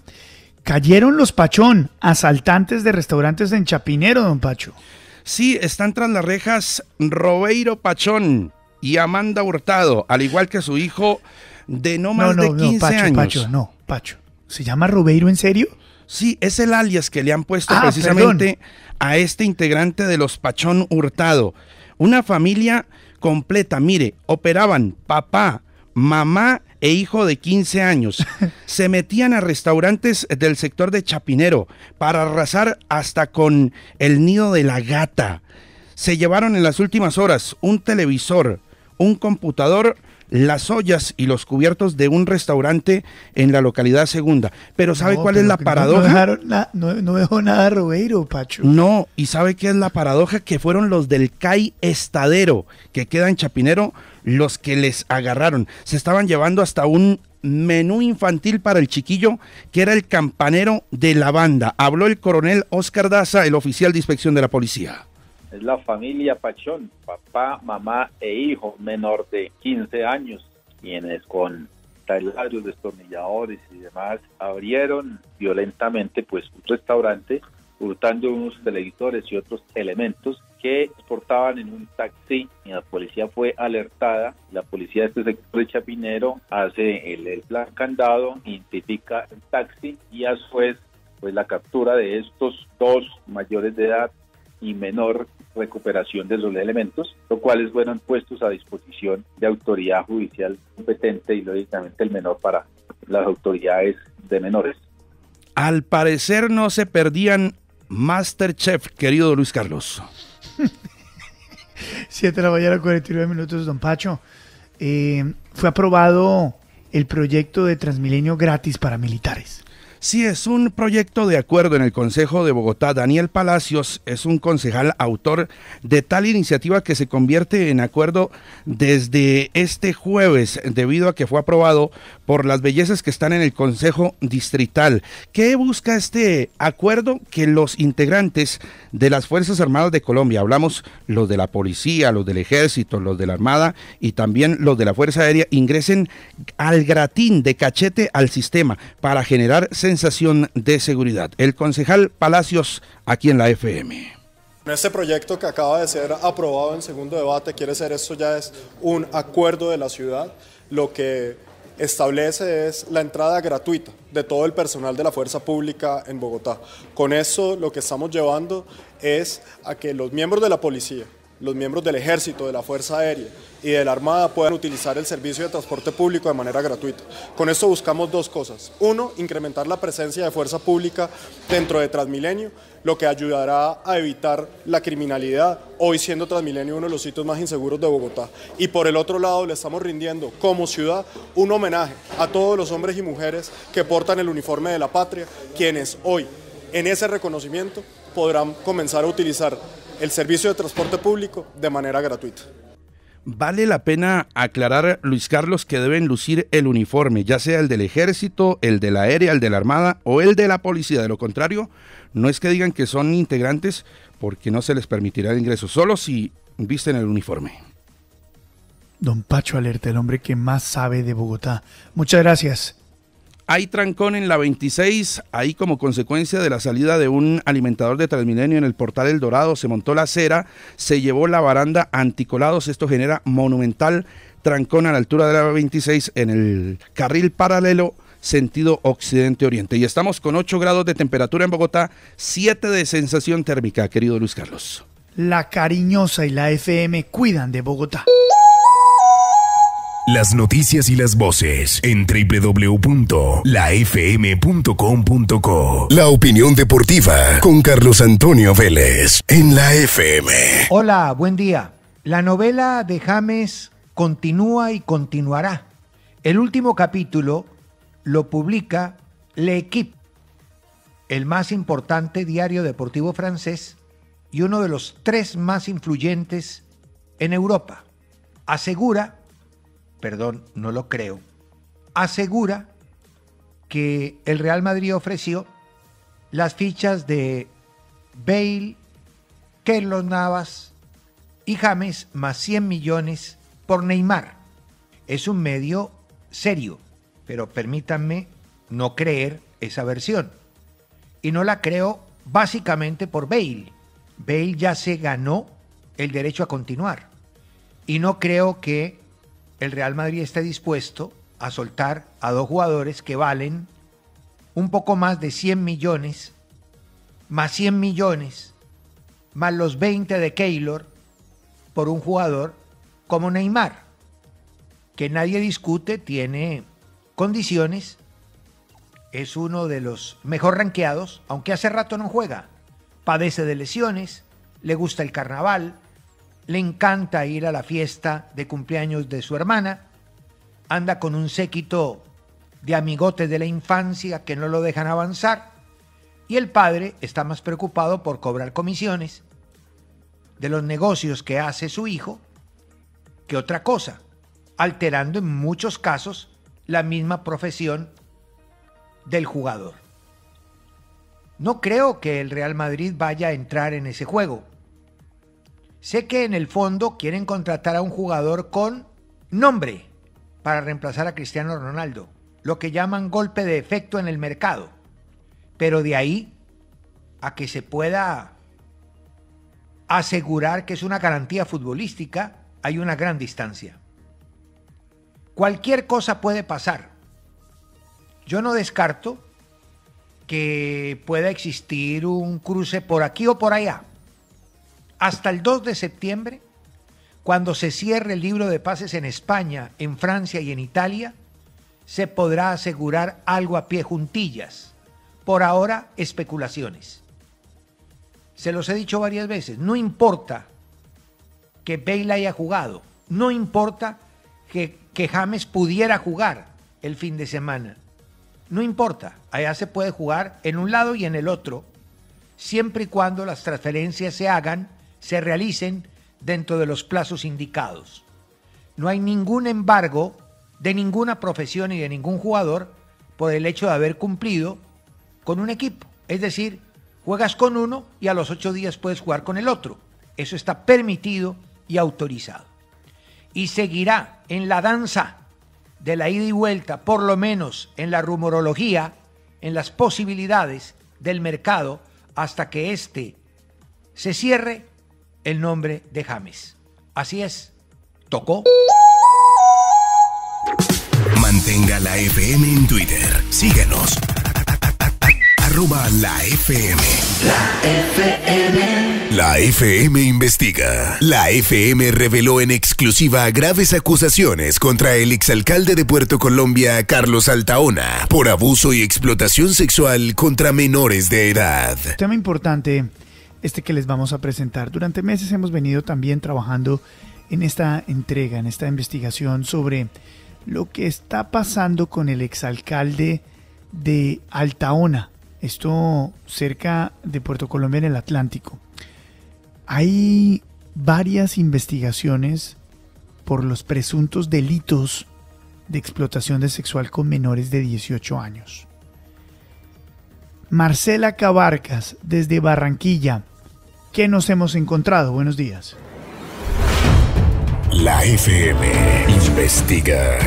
Cayeron los Pachón, asaltantes de restaurantes en Chapinero, don Pacho. Sí, están tras las rejas Robeiro Pachón y Amanda Hurtado, al igual que su hijo de no más de 15 años. Pacho. ¿Se llama Robeiro en serio? Sí, es el alias que le han puesto precisamente a este integrante de los Pachón Hurtado. Una familia completa, mire, operaban papá, mamá e hijo de 15 años. Se metían a restaurantes del sector de Chapinero para arrasar hasta con el Nido de la Gata. Se llevaron en las últimas horas un televisor, un computador, las ollas y los cubiertos de un restaurante en la localidad Segunda. Pero ¿sabe cuál es la paradoja? No dejó nada Robeiro, Pacho. No, ¿y sabe qué es la paradoja? Que fueron los del CAI Estadero, que queda en Chapinero, los que les agarraron. Se estaban llevando hasta un menú infantil para el chiquillo, que era el campanero de la banda. Habló el coronel Oscar Daza, el oficial de inspección de la policía. Es la familia Pachón, papá, mamá e hijo menor de 15 años, quienes con taladros, destornilladores y demás abrieron violentamente pues un restaurante, hurtando unos televisores y otros elementos que exportaban en un taxi, y la policía fue alertada. La policía de este sector de Chapinero hace el plan candado, identifica el taxi y después pues la captura de estos dos mayores de edad y menor recuperación de los elementos, los cuales fueron puestos a disposición de autoridad judicial competente y lógicamente el menor para las autoridades de menores. Al parecer no se perdían MasterChef, querido Luis Carlos. 7 de la mañana, 49 minutos, don Pacho. Fue aprobado el proyecto de Transmilenio gratis para militares. Sí, es un proyecto de acuerdo en el Consejo de Bogotá. Daniel Palacios es un concejal autor de tal iniciativa que se convierte en acuerdo desde este jueves, debido a que fue aprobado por las bellezas que están en el Consejo Distrital. ¿Qué busca este acuerdo? Que los integrantes de las Fuerzas Armadas de Colombia, hablamos los de la policía, los del ejército, los de la Armada y también los de la Fuerza Aérea, ingresen al gratín de cachete al sistema para generar sensación de seguridad. El concejal Palacios, aquí en la FM. Este proyecto que acaba de ser aprobado en segundo debate, esto ya es un acuerdo de la ciudad. Lo que establece es la entrada gratuita de todo el personal de la fuerza pública en Bogotá. Con eso lo que estamos llevando es a que los miembros de la policía, los miembros del ejército, de la Fuerza Aérea y de la Armada puedan utilizar el servicio de transporte público de manera gratuita. Con esto buscamos dos cosas. Uno, incrementar la presencia de fuerza pública dentro de Transmilenio, lo que ayudará a evitar la criminalidad, hoy siendo Transmilenio uno de los sitios más inseguros de Bogotá. Y por el otro lado, le estamos rindiendo como ciudad un homenaje a todos los hombres y mujeres que portan el uniforme de la patria, quienes hoy, en ese reconocimiento, podrán comenzar a utilizar el servicio de transporte público de manera gratuita. Vale la pena aclarar, Luis Carlos, que deben lucir el uniforme, ya sea el del ejército, el de la aérea, el de la armada o el de la policía. De lo contrario, no es que digan que son integrantes, porque no se les permitirá el ingreso, solo si visten el uniforme. don Pacho Alerta, el hombre que más sabe de Bogotá. Muchas gracias. Hay trancón en la 26, ahí como consecuencia de la salida de un alimentador de Transmilenio en el Portal El Dorado, se montó la acera, se llevó la baranda anticolados, esto genera monumental trancón a la altura de la 26 en el carril paralelo sentido occidente-oriente. Y estamos con 8 grados de temperatura en Bogotá, 7 de sensación térmica, querido Luis Carlos. La Cariñosa y la FM cuidan de Bogotá. Las noticias y las voces en www.lafm.com.co. La opinión deportiva con Carlos Antonio Vélez en la FM. Hola, buen día. La novela de James continúa y continuará. El último capítulo lo publica L'Équipe, el más importante diario deportivo francés y uno de los 3 más influyentes en Europa. Asegura que el Real Madrid ofreció las fichas de Bale, Keylor Navas y James más 100 millones por Neymar. Es un medio serio, pero permítanme no creer esa versión. Y no la creo básicamente por Bale. Bale ya se ganó el derecho a continuar. Y no creo que el Real Madrid esté dispuesto a soltar a 2 jugadores que valen un poco más de 100 millones, más 100 millones, más los 20 de Keylor por un jugador como Neymar, que nadie discute, tiene condiciones, es uno de los mejor rankeados, aunque hace rato no juega, padece de lesiones, le gusta el carnaval, le encanta ir a la fiesta de cumpleaños de su hermana, anda con un séquito de amigotes de la infancia que no lo dejan avanzar, y el padre está más preocupado por cobrar comisiones de los negocios que hace su hijo que otra cosa, alterando en muchos casos la misma profesión del jugador. No creo que el Real Madrid vaya a entrar en ese juego. Sé que en el fondo quieren contratar a un jugador con nombre para reemplazar a Cristiano Ronaldo, lo que llaman golpe de efecto en el mercado. Pero de ahí a que se pueda asegurar que es una garantía futbolística, hay una gran distancia. Cualquier cosa puede pasar. Yo no descarto que pueda existir un cruce por aquí o por allá. Hasta el 2 de septiembre, cuando se cierre el libro de pases en España, en Francia y en Italia, se podrá asegurar algo a pie juntillas. Por ahora, especulaciones. Se los he dicho varias veces, no importa que Bale haya jugado, no importa que James pudiera jugar el fin de semana, no importa, allá se puede jugar en un lado y en el otro, siempre y cuando las transferencias se realicen dentro de los plazos indicados. No hay ningún embargo de ninguna profesión y de ningún jugador por el hecho de haber cumplido con un equipo. Es decir, juegas con uno y a los 8 días puedes jugar con el otro. Eso está permitido y autorizado. Y seguirá en la danza de la ida y vuelta, por lo menos en la rumorología, en las posibilidades del mercado, hasta que éste se cierre el nombre de James. Así es, tocó. Mantenga la FM en Twitter. Síguenos. @la FM. La FM. La FM investiga. La FM reveló en exclusiva graves acusaciones contra el exalcalde de Puerto Colombia, Carlos Altaona, por abuso y explotación sexual contra menores de edad. Tema importante que les vamos a presentar. Durante meses hemos venido también trabajando en esta entrega, en esta investigación sobre lo que está pasando con el exalcalde de Altaona, esto cerca de Puerto Colombia en el Atlántico. Hay varias investigaciones por los presuntos delitos de explotación sexual con menores de 18 años. Marcela Cabarcas, desde Barranquilla. ¿Qué nos hemos encontrado? Buenos días. La FM investiga.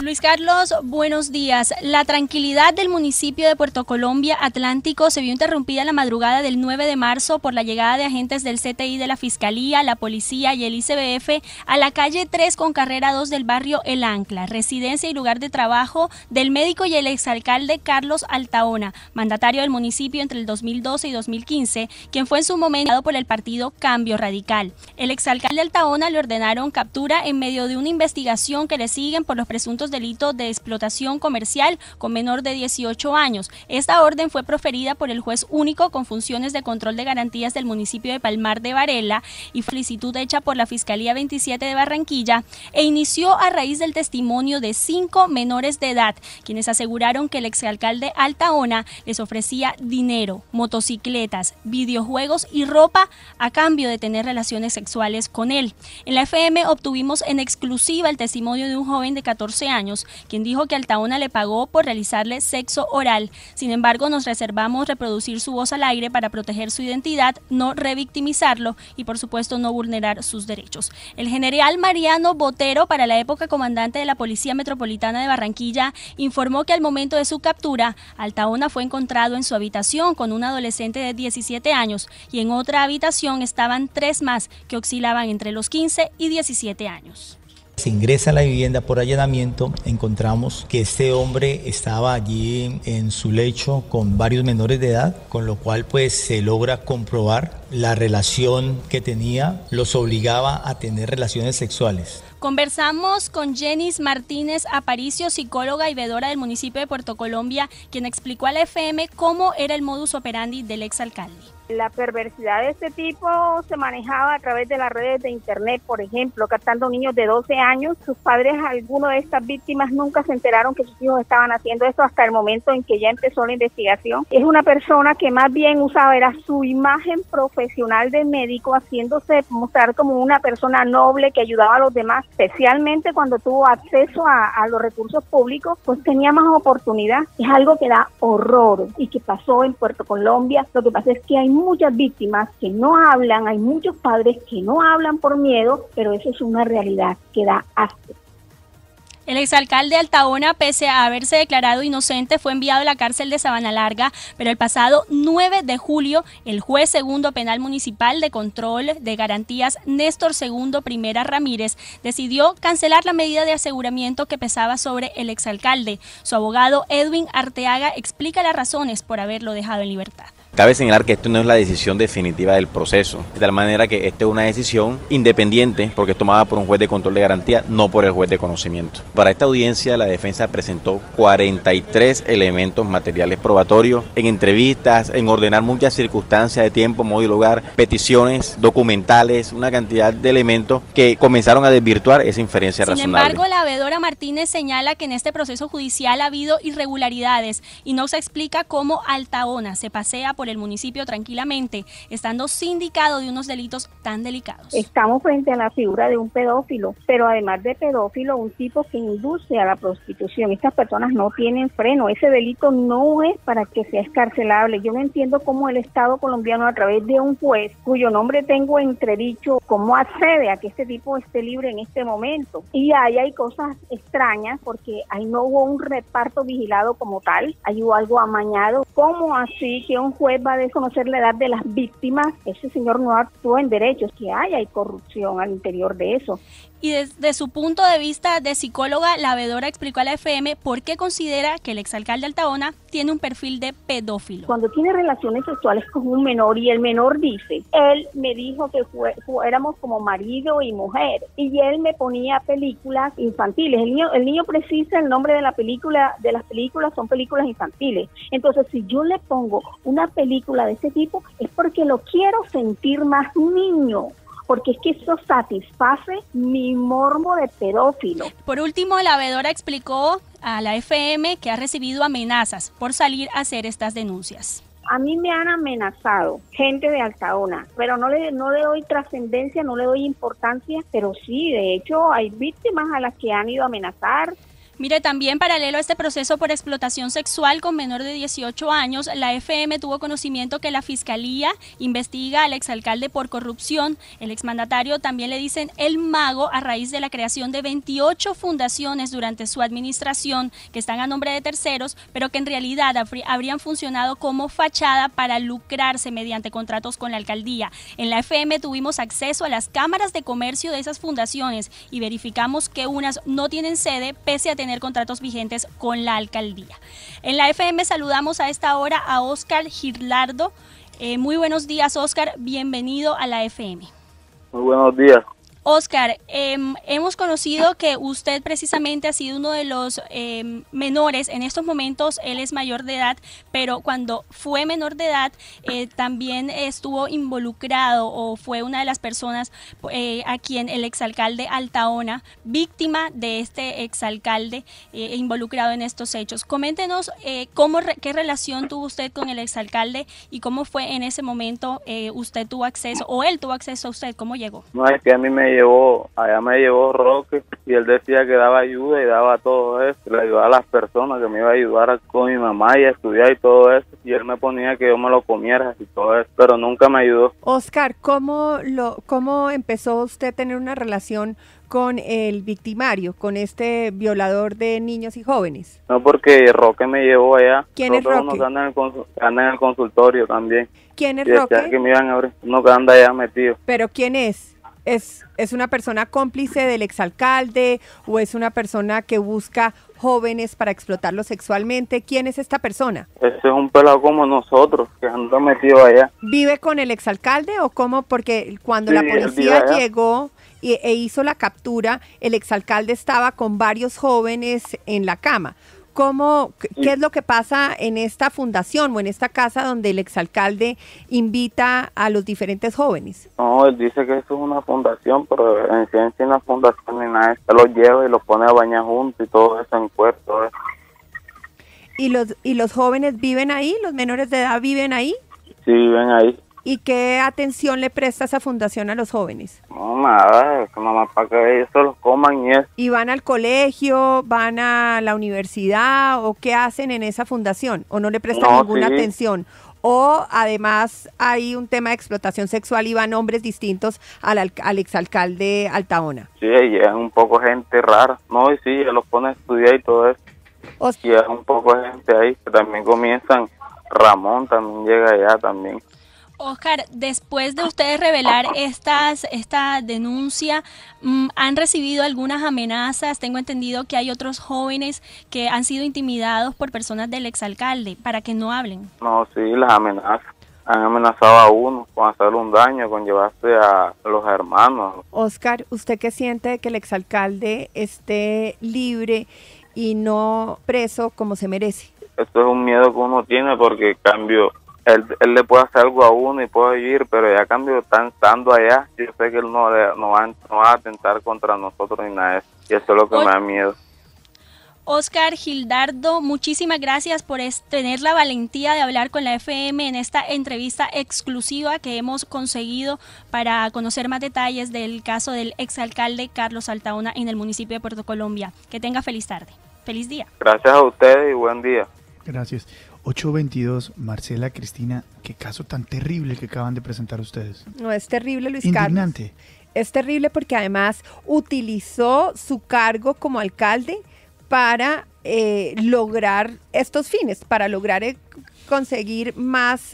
Luis Carlos, buenos días. La tranquilidad del municipio de Puerto Colombia Atlántico se vio interrumpida en la madrugada del 9 de marzo por la llegada de agentes del CTI de la Fiscalía, la Policía y el ICBF a la calle 3 con carrera 2 del barrio El Ancla, residencia y lugar de trabajo del médico y el exalcalde Carlos Altaona, mandatario del municipio entre el 2012 y 2015, quien fue en su momento por el partido Cambio Radical. El exalcalde Altaona le ordenaron captura en medio de una investigación que le siguen por los presuntos delitos de explotación comercial con menor de 18 años. Esta orden fue proferida por el juez único con funciones de control de garantías del municipio de Palmar de Varela y solicitud hecha por la Fiscalía 27 de Barranquilla e inició a raíz del testimonio de 5 menores de edad, quienes aseguraron que el exalcalde Altaona les ofrecía dinero, motocicletas, videojuegos y ropa a cambio de tener relaciones sexuales con él. En la FM obtuvimos en exclusiva el testimonio de un joven de 14 años, quien dijo que Altaona le pagó por realizarle sexo oral. Sin embargo, nos reservamos reproducir su voz al aire para proteger su identidad, no revictimizarlo y, por supuesto, no vulnerar sus derechos. El general Mariano Botero, para la época comandante de la Policía Metropolitana de Barranquilla, informó que al momento de su captura, Altaona fue encontrado en su habitación con un adolescente de 17 años y en otra habitación estaban 3 más que oscilaban entre los 15 y 17 años. Se ingresa a la vivienda por allanamiento, encontramos que este hombre estaba allí en su lecho con varios menores de edad, con lo cual pues se logra comprobar la relación que tenía, los obligaba a tener relaciones sexuales. Conversamos con Jenis Martínez Aparicio, psicóloga y veedora del municipio de Puerto Colombia, quien explicó a la FM cómo era el modus operandi del exalcalde. La perversidad de este tipo se manejaba a través de las redes de internet, por ejemplo, captando niños de 12 años. Sus padres, algunos de estas víctimas, nunca se enteraron que sus hijos estaban haciendo esto hasta el momento en que ya empezó la investigación. Es una persona que más bien usaba era su imagen profesional de médico, haciéndose mostrar como una persona noble que ayudaba a los demás, especialmente cuando tuvo acceso a los recursos públicos, pues tenía más oportunidad. Es algo que da horror y que pasó en Puerto Colombia. Lo que pasa es que hay muchas víctimas que no hablan, hay muchos padres que no hablan por miedo, pero eso es una realidad que da asco. El exalcalde Altaona, pese a haberse declarado inocente, fue enviado a la cárcel de Sabana Larga, pero el pasado 9 de julio, el juez segundo penal municipal de control de garantías Néstor Segundo Primera Ramírez decidió cancelar la medida de aseguramiento que pesaba sobre el exalcalde. Su abogado Edwin Arteaga explica las razones por haberlo dejado en libertad. Cabe señalar que esto no es la decisión definitiva del proceso, de tal manera que esta es una decisión independiente porque es tomada por un juez de control de garantía, no por el juez de conocimiento. Para esta audiencia la defensa presentó 43 elementos materiales probatorios en entrevistas, en ordenar muchas circunstancias de tiempo, modo y lugar, peticiones, documentales, una cantidad de elementos que comenzaron a desvirtuar esa inferencia razonable. Sin embargo, la veedora Martínez señala que en este proceso judicial ha habido irregularidades y no se explica cómo Altaona se pasea por el municipio tranquilamente, estando sindicado de unos delitos tan delicados. Estamos frente a la figura de un pedófilo, pero además de pedófilo, un tipo que induce a la prostitución. Estas personas no tienen freno, ese delito no es para que sea escarcelable. Yo no entiendo cómo el Estado colombiano, a través de un juez, cuyo nombre tengo entredicho, cómo accede a que este tipo esté libre en este momento. Y ahí hay cosas extrañas, porque ahí no hubo un reparto vigilado como tal, ahí hubo algo amañado. ¿Cómo así que un juez va a desconocer la edad de las víctimas? Ese señor no actuó en derechos, que hay corrupción al interior de eso. Y desde su punto de vista de psicóloga, la veedora explicó a la FM por qué considera que el exalcalde Altaona tiene un perfil de pedófilo. Cuando tiene relaciones sexuales con un menor y el menor dice, él me dijo que éramos como marido y mujer, y él me ponía películas infantiles. El niño precisa el nombre de la película, de las películas son películas infantiles. Entonces, si yo le pongo una película de este tipo, es porque lo quiero sentir más niño, porque es que eso satisface mi morbo de pedófilo. Por último, la veedora explicó a la FM que ha recibido amenazas por salir a hacer estas denuncias. A mí me han amenazado gente de Altaona, pero no le doy trascendencia, no le doy importancia, pero sí, de hecho, hay víctimas a las que han ido a amenazar. Mire, también paralelo a este proceso por explotación sexual con menor de 18 años, la FM tuvo conocimiento que la Fiscalía investiga al exalcalde por corrupción. El exmandatario también le dicen el mago a raíz de la creación de 28 fundaciones durante su administración que están a nombre de terceros, pero que en realidad habrían funcionado como fachada para lucrarse mediante contratos con la alcaldía. En la FM tuvimos acceso a las cámaras de comercio de esas fundaciones y verificamos que unas no tienen sede pese a tener contratos vigentes con la alcaldía. En la FM saludamos a esta hora a Óscar Girlardo. Muy buenos días, Óscar, bienvenido a la FM. Muy buenos días. Óscar, hemos conocido que usted precisamente ha sido uno de los menores. En estos momentos él es mayor de edad, pero cuando fue menor de edad también estuvo involucrado o fue una de las personas a quien el exalcalde Altaona, víctima de este exalcalde involucrado en estos hechos. Coméntenos qué relación tuvo usted con el exalcalde y cómo fue en ese momento usted tuvo acceso o él tuvo acceso a usted, ¿cómo llegó? No, es que a mí me llevó Roque y él decía que daba ayuda y daba todo eso, le ayudaba a las personas, que me iba a ayudar con mi mamá y a estudiar y todo eso, y él me ponía que yo me lo comiera y todo eso, pero nunca me ayudó. Óscar, ¿cómo empezó usted a tener una relación con el victimario, con este violador de niños y jóvenes? No, porque Roque me llevó allá. ¿Quién es Roque? Uno que anda en el consultorio también. ¿Quién es y Roque? Que me iban a abrir, uno que anda allá metido. ¿Pero quién es? ¿Es una persona cómplice del exalcalde o es una persona que busca jóvenes para explotarlos sexualmente? ¿Quién es esta persona? Ese es un pelado como nosotros, que anda metido allá. ¿Vive con el exalcalde o cómo? Porque cuando la policía llegó e hizo la captura, el exalcalde estaba con varios jóvenes en la cama. ¿Qué es lo que pasa en esta fundación o en esta casa donde el exalcalde invita a los diferentes jóvenes? No, él dice que eso es una fundación, pero en sí no es una fundación ni nada. Él los lleva y los pone a bañar juntos y todo eso en cuerpo. ¿Y los jóvenes viven ahí? ¿Los menores de edad viven ahí? Sí, viven ahí. ¿Y qué atención le presta esa fundación a los jóvenes? No, nada, es nomás para que ellos se los coman y eso. ¿Y van al colegio, van a la universidad o qué hacen en esa fundación? ¿O no le prestan ninguna atención? ¿O además hay un tema de explotación sexual y van hombres distintos al exalcalde Altaona? Sí, ahí es un poco gente rara, ¿no? Y sí, él los pone a estudiar y todo eso. Y es un poco gente ahí que también comienzan. Ramón también llega allá también. Óscar, después de ustedes revelar esta denuncia, ¿han recibido algunas amenazas? Tengo entendido que hay otros jóvenes que han sido intimidados por personas del exalcalde para que no hablen. No, sí, las amenazas. Han amenazado a uno con hacerle un daño, con llevarse a los hermanos. Óscar, ¿usted qué siente que el exalcalde esté libre y no preso como se merece? Esto es un miedo que uno tiene porque cambio... Él le puede hacer algo a uno y puede vivir, pero ya a cambio estando allá, yo sé que él no va a atentar contra nosotros ni nada de eso. Y eso es lo que me da miedo. Óscar Girlardo, muchísimas gracias por tener la valentía de hablar con la FM en esta entrevista exclusiva que hemos conseguido para conocer más detalles del caso del exalcalde Carlos Altaona en el municipio de Puerto Colombia. Que tenga feliz tarde. Feliz día. Gracias a ustedes y buen día. Gracias. 8:22, Marcela, Cristina, qué caso tan terrible que acaban de presentar ustedes. No, es terrible, Luis Indignante. Carlos. Es terrible porque además utilizó su cargo como alcalde para lograr estos fines, para lograr conseguir más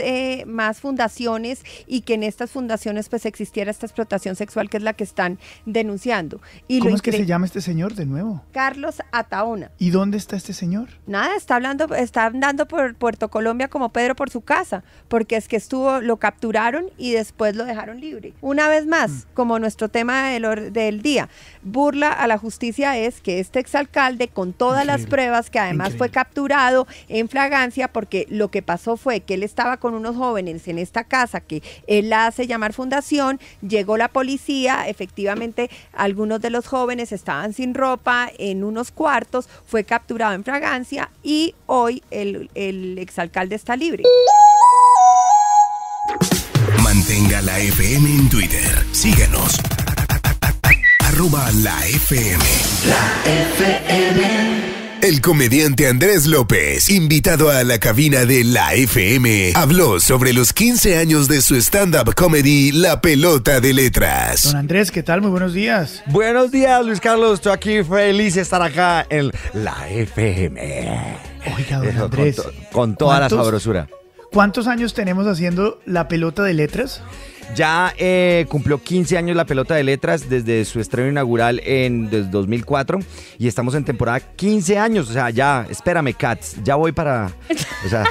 fundaciones y que en estas fundaciones pues existiera esta explotación sexual que es la que están denunciando. Y ¿Cómo es que se llama este señor de nuevo? Carlos Altaona. ¿Y dónde está este señor? Nada, está andando por Puerto Colombia como Pedro por su casa, porque es que lo capturaron y después lo dejaron libre. Una vez más, como nuestro tema del día, burla a la justicia es que este exalcalde con todas las pruebas que además fue capturado en flagrancia porque lo que pasó fue que él estaba con unos jóvenes en esta casa que él la hace llamar fundación, llegó la policía, efectivamente algunos de los jóvenes estaban sin ropa en unos cuartos, fue capturado en flagrancia y hoy el exalcalde está libre. Mantenga la FM en Twitter. Síganos. @la FM. La FM. El comediante Andrés López, invitado a la cabina de la FM, habló sobre los 15 años de su stand-up comedy La Pelota de Letras. Don Andrés, ¿qué tal? Muy buenos días. Buenos días, Luis Carlos. Estoy aquí feliz de estar acá en la FM. Oiga, don Andrés. Con toda la sabrosura. ¿Cuántos años tenemos haciendo La Pelota de Letras? Ya cumplió 15 años La Pelota de Letras desde su estreno inaugural desde 2004 y estamos en temporada 15 años, o sea, ya, espérame, Cats, ya voy para... O sea,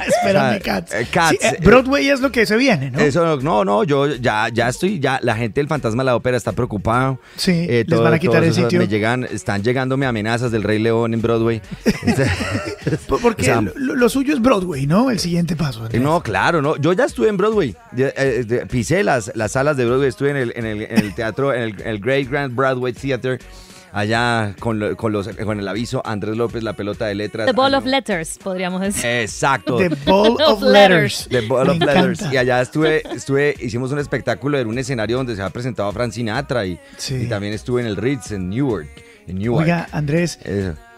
espérame, Cats. Cats sí, Broadway es lo que se viene, ¿no? Eso, no, yo ya estoy, la gente del Fantasma de la Ópera está preocupada. Sí, les van a quitar el sitio. Están llegándome amenazas del Rey León en Broadway. Porque o sea, lo suyo es Broadway, ¿no? El siguiente paso. Andrés. No, claro, no, yo ya estuve en Broadway. Pisé las salas de Broadway, estuve en el teatro, en el Great Grand Broadway Theater, allá con el aviso Andrés López, La Pelota de Letras. The Ball of Letters, podríamos decir. Exacto. The Ball of Letters. The Ball of Letters. Y allá hicimos un espectáculo en un escenario donde se ha presentado a Frank Sinatra y también estuve en el Ritz en Newark. Oiga, Andrés.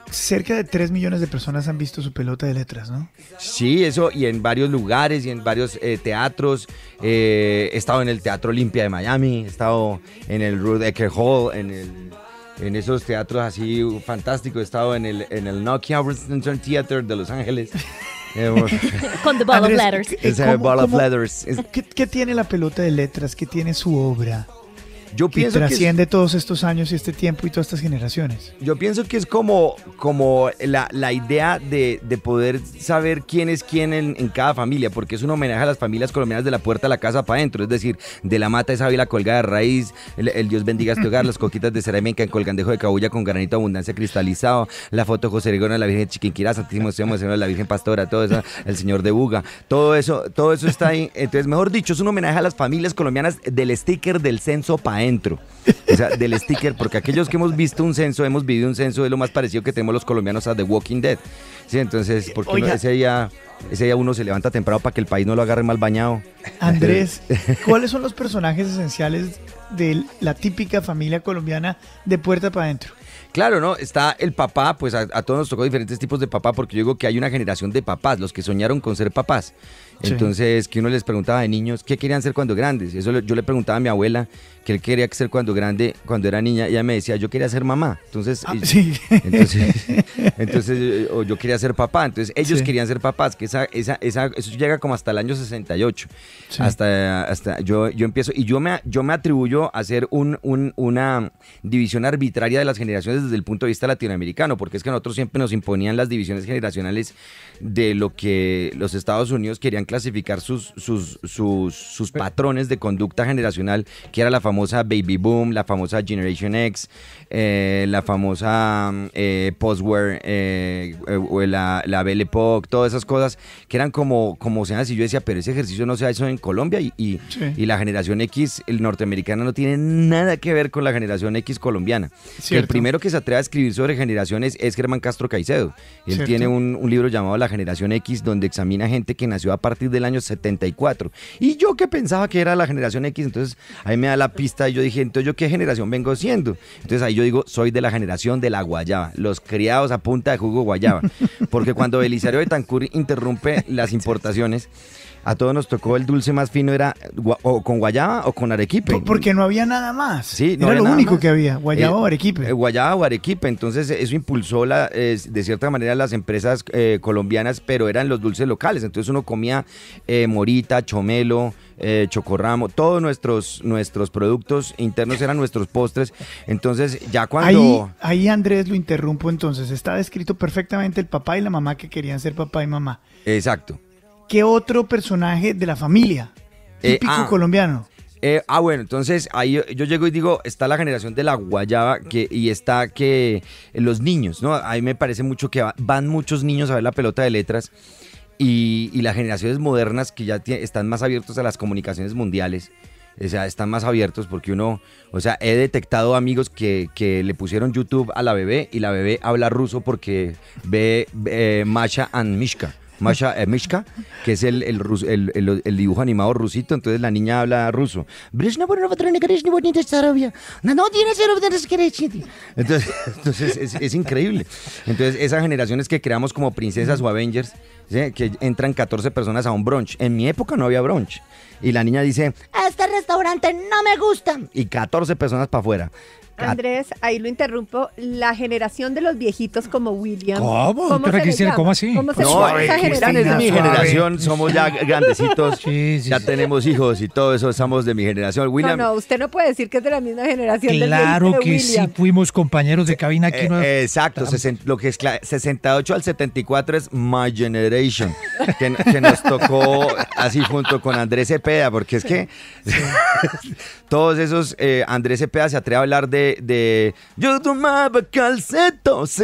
Cerca de 3 millones de personas han visto su Pelota de Letras, ¿no? Sí, eso, y en varios lugares y en varios teatros. He estado en el Teatro Olimpia de Miami, he estado en el Ruth Ecker Hall, en esos teatros así fantásticos. He estado en el Nokia Center Theater de Los Ángeles. Con The Ball of Letters. ¿Qué tiene La Pelota de Letras? ¿Qué tiene su obra? Yo pienso que trasciende todos estos años y este tiempo y todas estas generaciones. Yo pienso que es como la idea de poder saber quién es quién en cada familia, porque es un homenaje a las familias colombianas de la puerta a la casa para adentro, es decir, de la mata esa la colgada de raíz, el Dios bendiga este hogar, las coquitas de cerámica en colgandejo de cabulla con granito de abundancia cristalizado, la foto de José Rigona, la Virgen de Chiquinquirá, Santísimo Señor, la Virgen Pastora, todo eso, el Señor de Buga, todo eso está ahí. Entonces, mejor dicho, es un homenaje a las familias colombianas del sticker del censo para adentro, o sea, del sticker, porque aquellos que hemos visto un censo, hemos vivido un censo, es lo más parecido que tenemos los colombianos a The Walking Dead. Sí, entonces, porque ese día uno se levanta temprano para que el país no lo agarre mal bañado. Andrés, ¿cuáles son los personajes esenciales de la típica familia colombiana de puerta para adentro? Claro, ¿no? Está el papá, pues a todos nos tocó diferentes tipos de papá, porque yo digo que hay una generación de papás, los que soñaron con ser papás. Entonces, que uno les preguntaba de niños, ¿qué querían ser cuando grandes? Eso yo le preguntaba a mi abuela, que él quería ser cuando grande, cuando era niña, ella me decía, yo quería ser mamá. Entonces, o yo quería ser papá. Entonces, ellos querían ser papás, que eso llega como hasta el año 68. Sí. Hasta yo empiezo, y yo me atribuyo a hacer una división arbitraria de las generaciones desde el punto de vista latinoamericano, porque es que nosotros siempre nos imponían las divisiones generacionales de lo que los Estados Unidos querían clasificar sus patrones de conducta generacional, que era la famosa Baby Boom, la famosa Generation X, la famosa Postwar, la Belle Époque, todas esas cosas que eran como señas, y yo decía, pero ese ejercicio no se ha hecho en Colombia, y la generación X, el norteamericana, no tiene nada que ver con la generación X colombiana. El primero que se atreve a escribir sobre generaciones es Germán Castro Caicedo. Él tiene un libro llamado La Generación X, donde examina gente que nació a partir del año 74. Y yo que pensaba que era la generación X, entonces ahí me da la pista y yo dije, entonces ¿yo qué generación vengo siendo? Entonces ahí yo digo, soy de la generación de la guayaba, los criados a punta de jugo guayaba. Porque cuando Belisario Betancur interrumpe las importaciones, a todos nos tocó el dulce más fino, era o con guayaba o con arequipe. Porque no había nada más. Sí, no era había lo único más que había, guayaba o arequipe. Guayaba o arequipe, entonces eso impulsó de cierta manera las empresas colombianas, pero eran los dulces locales, entonces uno comía morita, chomelo, chocorramo, todos nuestros productos internos eran nuestros postres. Entonces ya cuando... Ahí Andrés, lo interrumpo entonces, está descrito perfectamente el papá y la mamá que querían ser papá y mamá. Exacto. ¿Qué otro personaje de la familia típico colombiano? Bueno, entonces ahí yo llego y digo, está la generación de la guayaba y está que los niños, ¿no? Ahí me parece mucho que van muchos niños a ver La Pelota de Letras y las generaciones modernas que ya están más abiertos a las comunicaciones mundiales. O sea, están más abiertos porque he detectado amigos que le pusieron YouTube a la bebé y la bebé habla ruso porque ve Masha and Mishka. Mishka, que es el dibujo animado rusito, entonces la niña habla ruso. Entonces es increíble. Entonces esas generaciones que creamos como princesas o Avengers, ¿sí? Que entran 14 personas a un brunch. En mi época no había brunch. Y la niña dice, este restaurante no me gusta. Y 14 personas para afuera. Andrés, ahí lo interrumpo. La generación de los viejitos como William. ¿Cómo? ¿Cómo así? ¿Cómo se No, llama esa Cristian es de mi generación, somos ya grandecitos, ya tenemos hijos y todo eso, estamos de mi generación. William, No, usted no puede decir que es de la misma generación claro del viejito de que William. sí, fuimos compañeros de cabina aquí. Exacto, lo que es 68 al 74 es My Generation, que nos tocó así junto con Andrés Cepeda, porque es que todos esos, Andrés Cepeda se atreve a hablar de yo tomaba calcetos,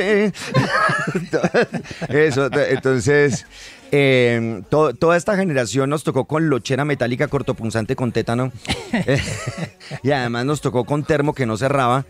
eso, entonces toda esta generación nos tocó con lochera metálica cortopunzante con tétano y además nos tocó con termo que no cerraba.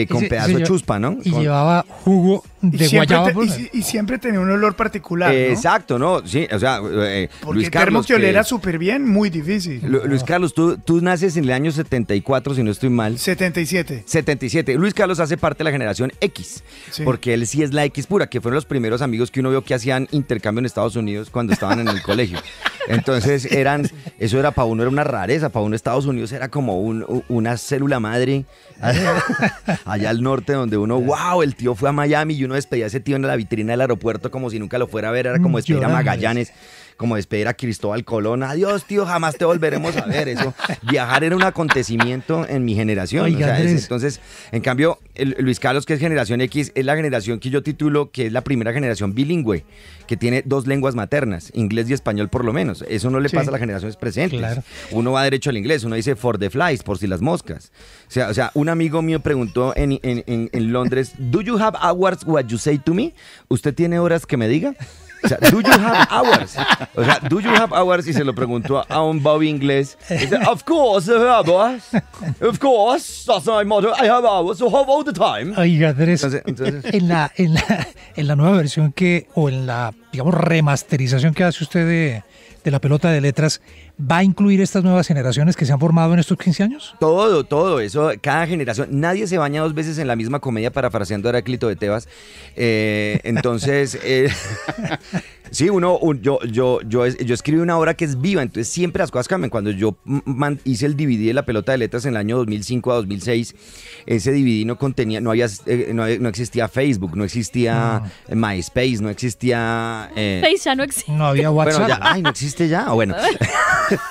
Con pedazo de chuspa, ¿no? Y llevaba jugo de guayaba. Y siempre tenía un olor particular, ¿no? Exacto, ¿no? Sí, o sea, porque Luis el termo Carlos, que olera súper bien, muy difícil. Luis Carlos, tú naces en el año 74, si no estoy mal. 77. 77. Luis Carlos hace parte de la generación X, Sí. porque él sí es la X pura, que fueron los primeros amigos que uno vio que hacían intercambio en Estados Unidos cuando estaban en el colegio. Entonces eso era para uno, era una rareza, para uno Estados Unidos era como una célula madre allá al norte, donde uno, wow, el tío fue a Miami y uno despedía a ese tío en la vitrina del aeropuerto como si nunca lo fuera a ver, era como despedir a Magallanes, como despedir a Cristóbal Colón. Adiós, tío, jamás te volveremos a ver. Eso, viajar era un acontecimiento en mi generación. Oiga, Entonces, en cambio, Luis Carlos, que es generación X, es la generación que yo titulo que es la primera generación bilingüe, que tiene 2 lenguas maternas, inglés y español por lo menos. Eso no le pasa a las generaciones presentes. Claro. Uno va derecho al inglés, uno dice for the flies, por si las moscas. O sea, un amigo mío preguntó en Londres, ¿do you have hours what you say to me? ¿Usted tiene horas que me diga? O sea, do you have hours? O sea, do you have hours? Y se lo preguntó a un Bobby inglés. Dice, of course, I have hours. Of course, that's my motto. I have hours, so have all the time. Oiga, Andrés, entonces... en la nueva versión o en la, digamos, remasterización que hace usted de la pelota de letras, ¿va a incluir estas nuevas generaciones que se han formado en estos 15 años? Todo eso, cada generación, nadie se baña 2 veces en la misma comedia, parafraseando a Heráclito de Tebas. Entonces, sí, yo escribí una obra que es viva, entonces siempre las cosas cambian. Cuando yo hice el DVD de la pelota de letras en el año 2005 a 2006, ese DVD no contenía, no existía Facebook, no existía MySpace, no existía... Face ya no existe. No había WhatsApp. Bueno, no existe ya, bueno.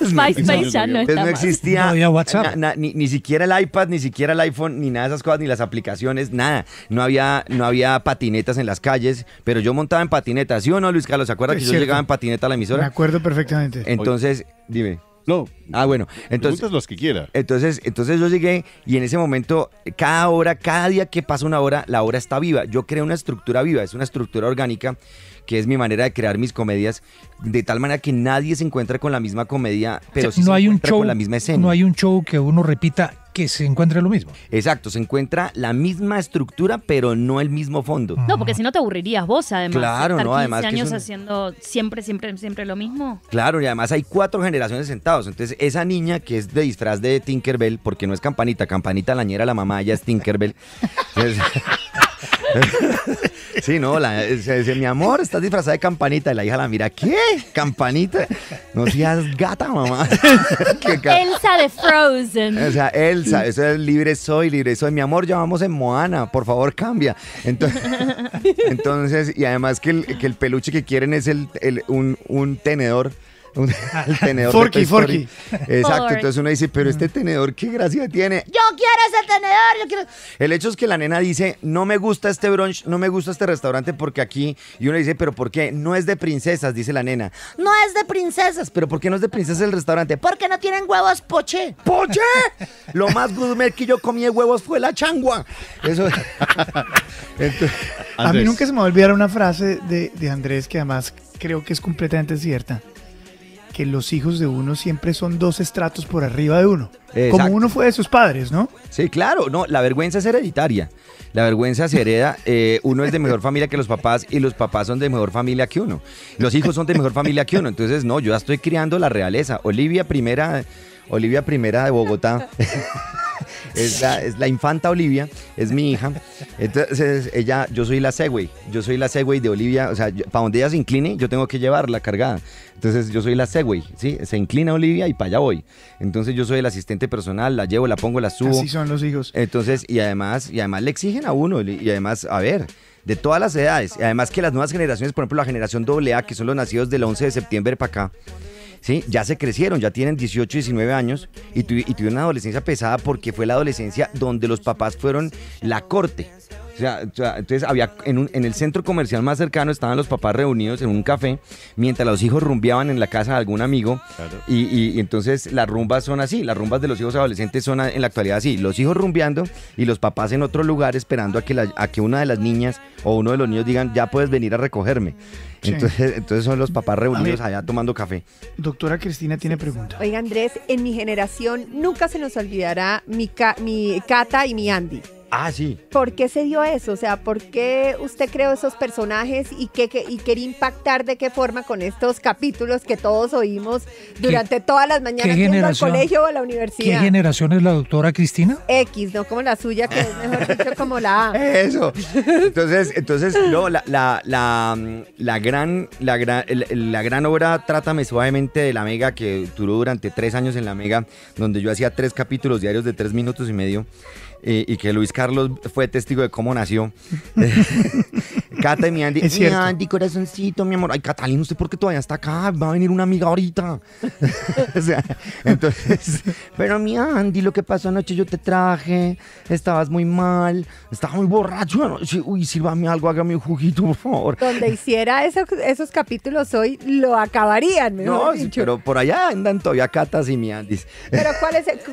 MySpace ya no está no más. existía, no había WhatsApp. ni siquiera el iPad, ni siquiera el iPhone, ni nada de esas cosas, ni las aplicaciones, nada. No había patinetas en las calles, pero yo montaba en patineta, ¿sí o no, Luis Carlos? ¿Se acuerda que yo llegaba en patineta a la emisora? Me acuerdo perfectamente. Entonces, dime. No. Bueno, entonces los que quiera. Entonces yo llegué y en ese momento, cada día que pasa una hora, la hora está viva. Yo creo una estructura viva, es una estructura orgánica, que es mi manera de crear mis comedias, de tal manera que nadie se encuentra con la misma comedia, pero sí no se hay encuentra con la misma escena. No hay un show que uno repita que se encuentre lo mismo. Exacto, se encuentra la misma estructura, pero no el mismo fondo. No, porque si no te aburrirías vos, además. Claro, estar no, 15 además que años es un- haciendo siempre lo mismo. Claro, y además hay 4 generaciones sentados. Entonces, esa niña que es de disfraz de Tinkerbell, porque no es Campanita, Campanita la ñera, la mamá, ella es Tinkerbell. Entonces, sí, no, se dice, mi amor, estás disfrazada de Campanita. Y la hija la mira, ¿qué? ¿Campanita? No seas gata, mamá. Elsa de Frozen. O sea, Elsa, eso es libre soy. Mi amor, ya vamos en Moana, por favor, cambia. Entonces, y además que el peluche que quieren es un tenedor. El tenedor Forky, de Toy Story. Forky. Exacto, Forky. entonces uno dice, pero este tenedor, ¿qué gracia tiene? Yo quiero ese tenedor, yo quiero... El hecho es que la nena dice, no me gusta este brunch, no me gusta este restaurante porque aquí... Y uno dice, ¿pero por qué? No es de princesas, dice la nena. No es de princesas. ¿Pero por qué no es de princesas el restaurante? Porque no tienen huevos poché. ¡Poché! Lo más gourmet que yo comí de huevos fue la changua. Eso... Entonces, A mí nunca se me va a olvidar una frase de Andrés que además creo que es completamente cierta. que los hijos de uno siempre son 2 estratos por arriba de uno. Exacto. Como uno fue de sus padres, ¿no? Sí, claro, no, la vergüenza es hereditaria. La vergüenza se hereda, uno es de mejor familia que los papás y los papás son de mejor familia que uno. Los hijos son de mejor familia que uno. Entonces, no, yo ya estoy criando la realeza. Olivia primera de Bogotá. Es la infanta Olivia, es mi hija. Entonces, yo soy la Segway de Olivia. O sea, para donde ella se incline, yo tengo que llevarla cargada. Entonces, yo soy la Segway, ¿sí? Se inclina Olivia y para allá voy. Entonces, yo soy el asistente personal, la llevo, la pongo, la subo. Así son los hijos. Entonces, y además le exigen a uno, y además, a ver, de todas las edades, y además que las nuevas generaciones, por ejemplo, la generación AA, que son los nacidos del 11 de septiembre para acá, ¿sí? Ya se crecieron, ya tienen 18, 19 años y tuvieron una adolescencia pesada porque fue la adolescencia donde los papás fueron la corte. O sea, entonces había en el centro comercial más cercano estaban los papás reunidos en un café mientras los hijos rumbeaban en la casa de algún amigo. Claro. Y entonces las rumbas son así, las rumbas de los hijos adolescentes son en la actualidad así, los hijos rumbeando y los papás en otro lugar esperando a que una de las niñas o uno de los niños digan, ya puedes venir a recogerme. Sí. Entonces son los papás reunidos allá tomando café. Doctora Cristina tiene pregunta. Oiga, Andrés, en mi generación nunca se nos olvidará mi Cata y mi Andy. Ah, sí. ¿Por qué se dio eso? O sea, ¿por qué usted creó esos personajes y quería impactar de qué forma con estos capítulos que todos oímos durante todas las mañanas yendo al colegio o a la universidad? ¿Qué generación es la doctora Cristina? X, no como la suya, que es mejor dicho como la A. Eso. Entonces no, la gran obra Trátame Suavemente de La Mega, que duró durante 3 años en La Mega, donde yo hacía 3 capítulos diarios de 3 minutos y medio. Y que Luis Carlos fue testigo de cómo nació. Cata y mi Andy. Mi Andy, corazoncito, mi amor. Ay, Catalina, ¿usted por qué todavía está acá? Va a venir una amiga ahorita. O sea, entonces, pero mi Andy, lo que pasó anoche yo te traje, estabas muy mal, estaba muy borracho anoche. Uy, sírvame algo, hágame un juguito, por favor. Donde hiciera esos capítulos hoy, lo acabarían, mejor dicho. Pero por allá andan todavía Catas y mi Andy. Pero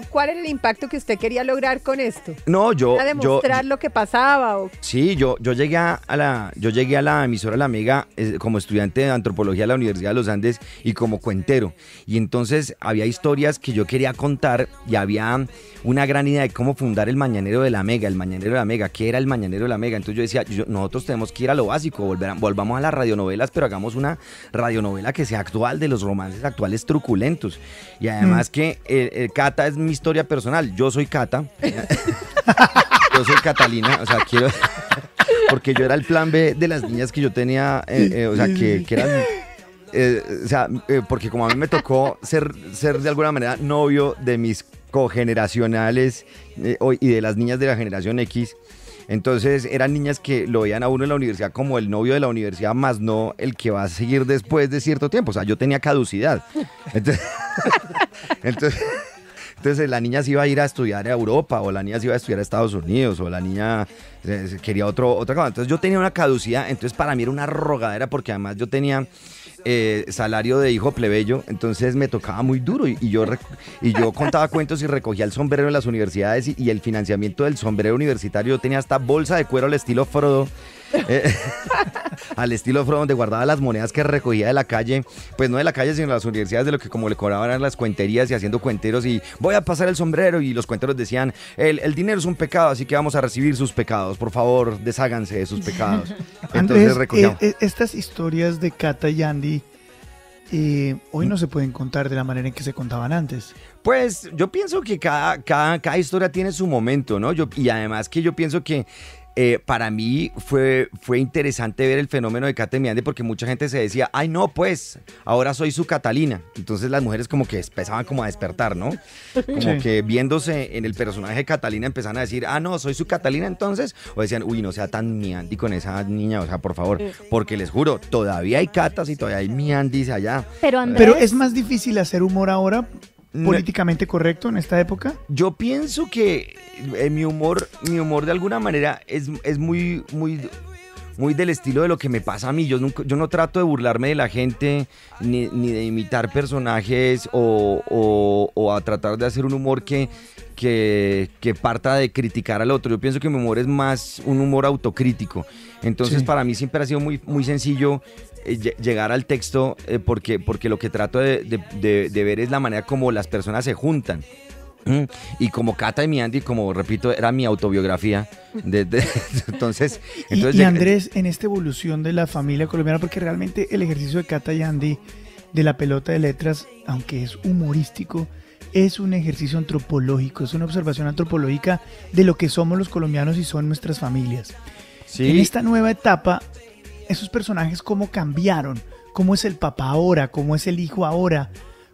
¿cuál era el impacto que usted quería lograr con esto? No, ¿A demostrar lo que pasaba? ¿O? Sí, yo llegué a la emisora La Mega como estudiante de antropología de la Universidad de los Andes y como cuentero. Y entonces había historias que yo quería contar y había una gran idea de cómo fundar el Mañanero de La Mega, ¿qué era el Mañanero de La Mega? Entonces yo decía, nosotros tenemos que ir a lo básico, volvamos a las radionovelas, pero hagamos una radionovela que sea actual, de los romances actuales truculentos. Y además que Cata es mi historia personal, yo soy Cata. Yo soy Catalina, o sea, porque yo era el plan B de las niñas que yo tenía, o sea, que eran, porque como a mí me tocó ser de alguna manera novio de mis cogeneracionales y de las niñas de la generación X, entonces eran niñas que lo veían a uno en la universidad como el novio de la universidad, más no el que va a seguir después de cierto tiempo, o sea, yo tenía caducidad. Entonces la niña se iba a ir a estudiar a Europa, o la niña se iba a estudiar a Estados Unidos, o la niña quería otra cosa. Entonces yo tenía una caducidad, entonces para mí era una rogadera, porque además yo tenía salario de hijo plebeyo, entonces me tocaba muy duro y yo contaba cuentos y recogía el sombrero en las universidades y el financiamiento del sombrero universitario. Yo tenía hasta bolsa de cuero al estilo Frodo. Al estilo Frodo, donde guardaba las monedas que recogía de la calle, pues no de la calle sino de las universidades, de lo que como le cobraban eran las cuenterías y haciendo cuenteros, y voy a pasar el sombrero, y los cuenteros decían, el dinero es un pecado, así que vamos a recibir sus pecados, por favor, desháganse de sus pecados. Entonces recogía. Estas historias de Cata y Andy hoy no se pueden contar de la manera en que se contaban antes. Pues yo pienso que cada historia tiene su momento, ¿no? Y además que yo pienso que para mí fue interesante ver el fenómeno de Cata y mi Andy, porque mucha gente se decía, ay no, pues, ahora soy su Catalina. Entonces las mujeres como que empezaban como a despertar, ¿no? Como que viéndose en el personaje de Catalina empezaban a decir, ah no, soy su Catalina entonces. O decían, uy, no sea tan mi Andy con esa niña, o sea, por favor. Porque les juro, todavía hay Catas y todavía hay mi Andys allá. Pero es más difícil hacer humor ahora, políticamente correcto en esta época. Yo pienso que mi humor de alguna manera es muy muy del estilo de lo que me pasa a mí. Yo no trato de burlarme de la gente, ni de imitar personajes o a tratar de hacer un humor que parta de criticar al otro. Yo pienso que mi humor es más un humor autocrítico. Entonces, para mí siempre ha sido muy, muy sencillo llegar al texto porque lo que trato de ver es la manera como las personas se juntan. Y como Cata y mi Andy, como repito, era mi autobiografía. Entonces y Andrés, en esta evolución de la familia colombiana, porque realmente el ejercicio de Cata y Andy de la pelota de letras, aunque es humorístico, es un ejercicio antropológico, es una observación antropológica de lo que somos los colombianos y son nuestras familias. Sí. En esta nueva etapa, esos personajes, ¿cómo cambiaron? ¿Cómo es el papá ahora? ¿Cómo es el hijo ahora?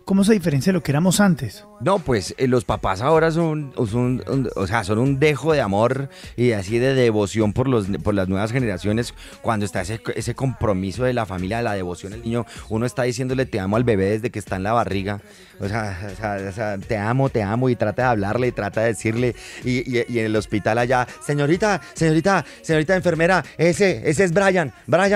¿Cómo se diferencia de lo que éramos antes? No, pues los papás ahora son un dejo de amor y así de devoción por las nuevas generaciones. Cuando está ese compromiso de la familia, de la devoción al niño, uno está diciéndole te amo al bebé desde que está en la barriga. O sea, te amo y trata de hablarle y trata de decirle y en el hospital allá, señorita enfermera, ese es Brian,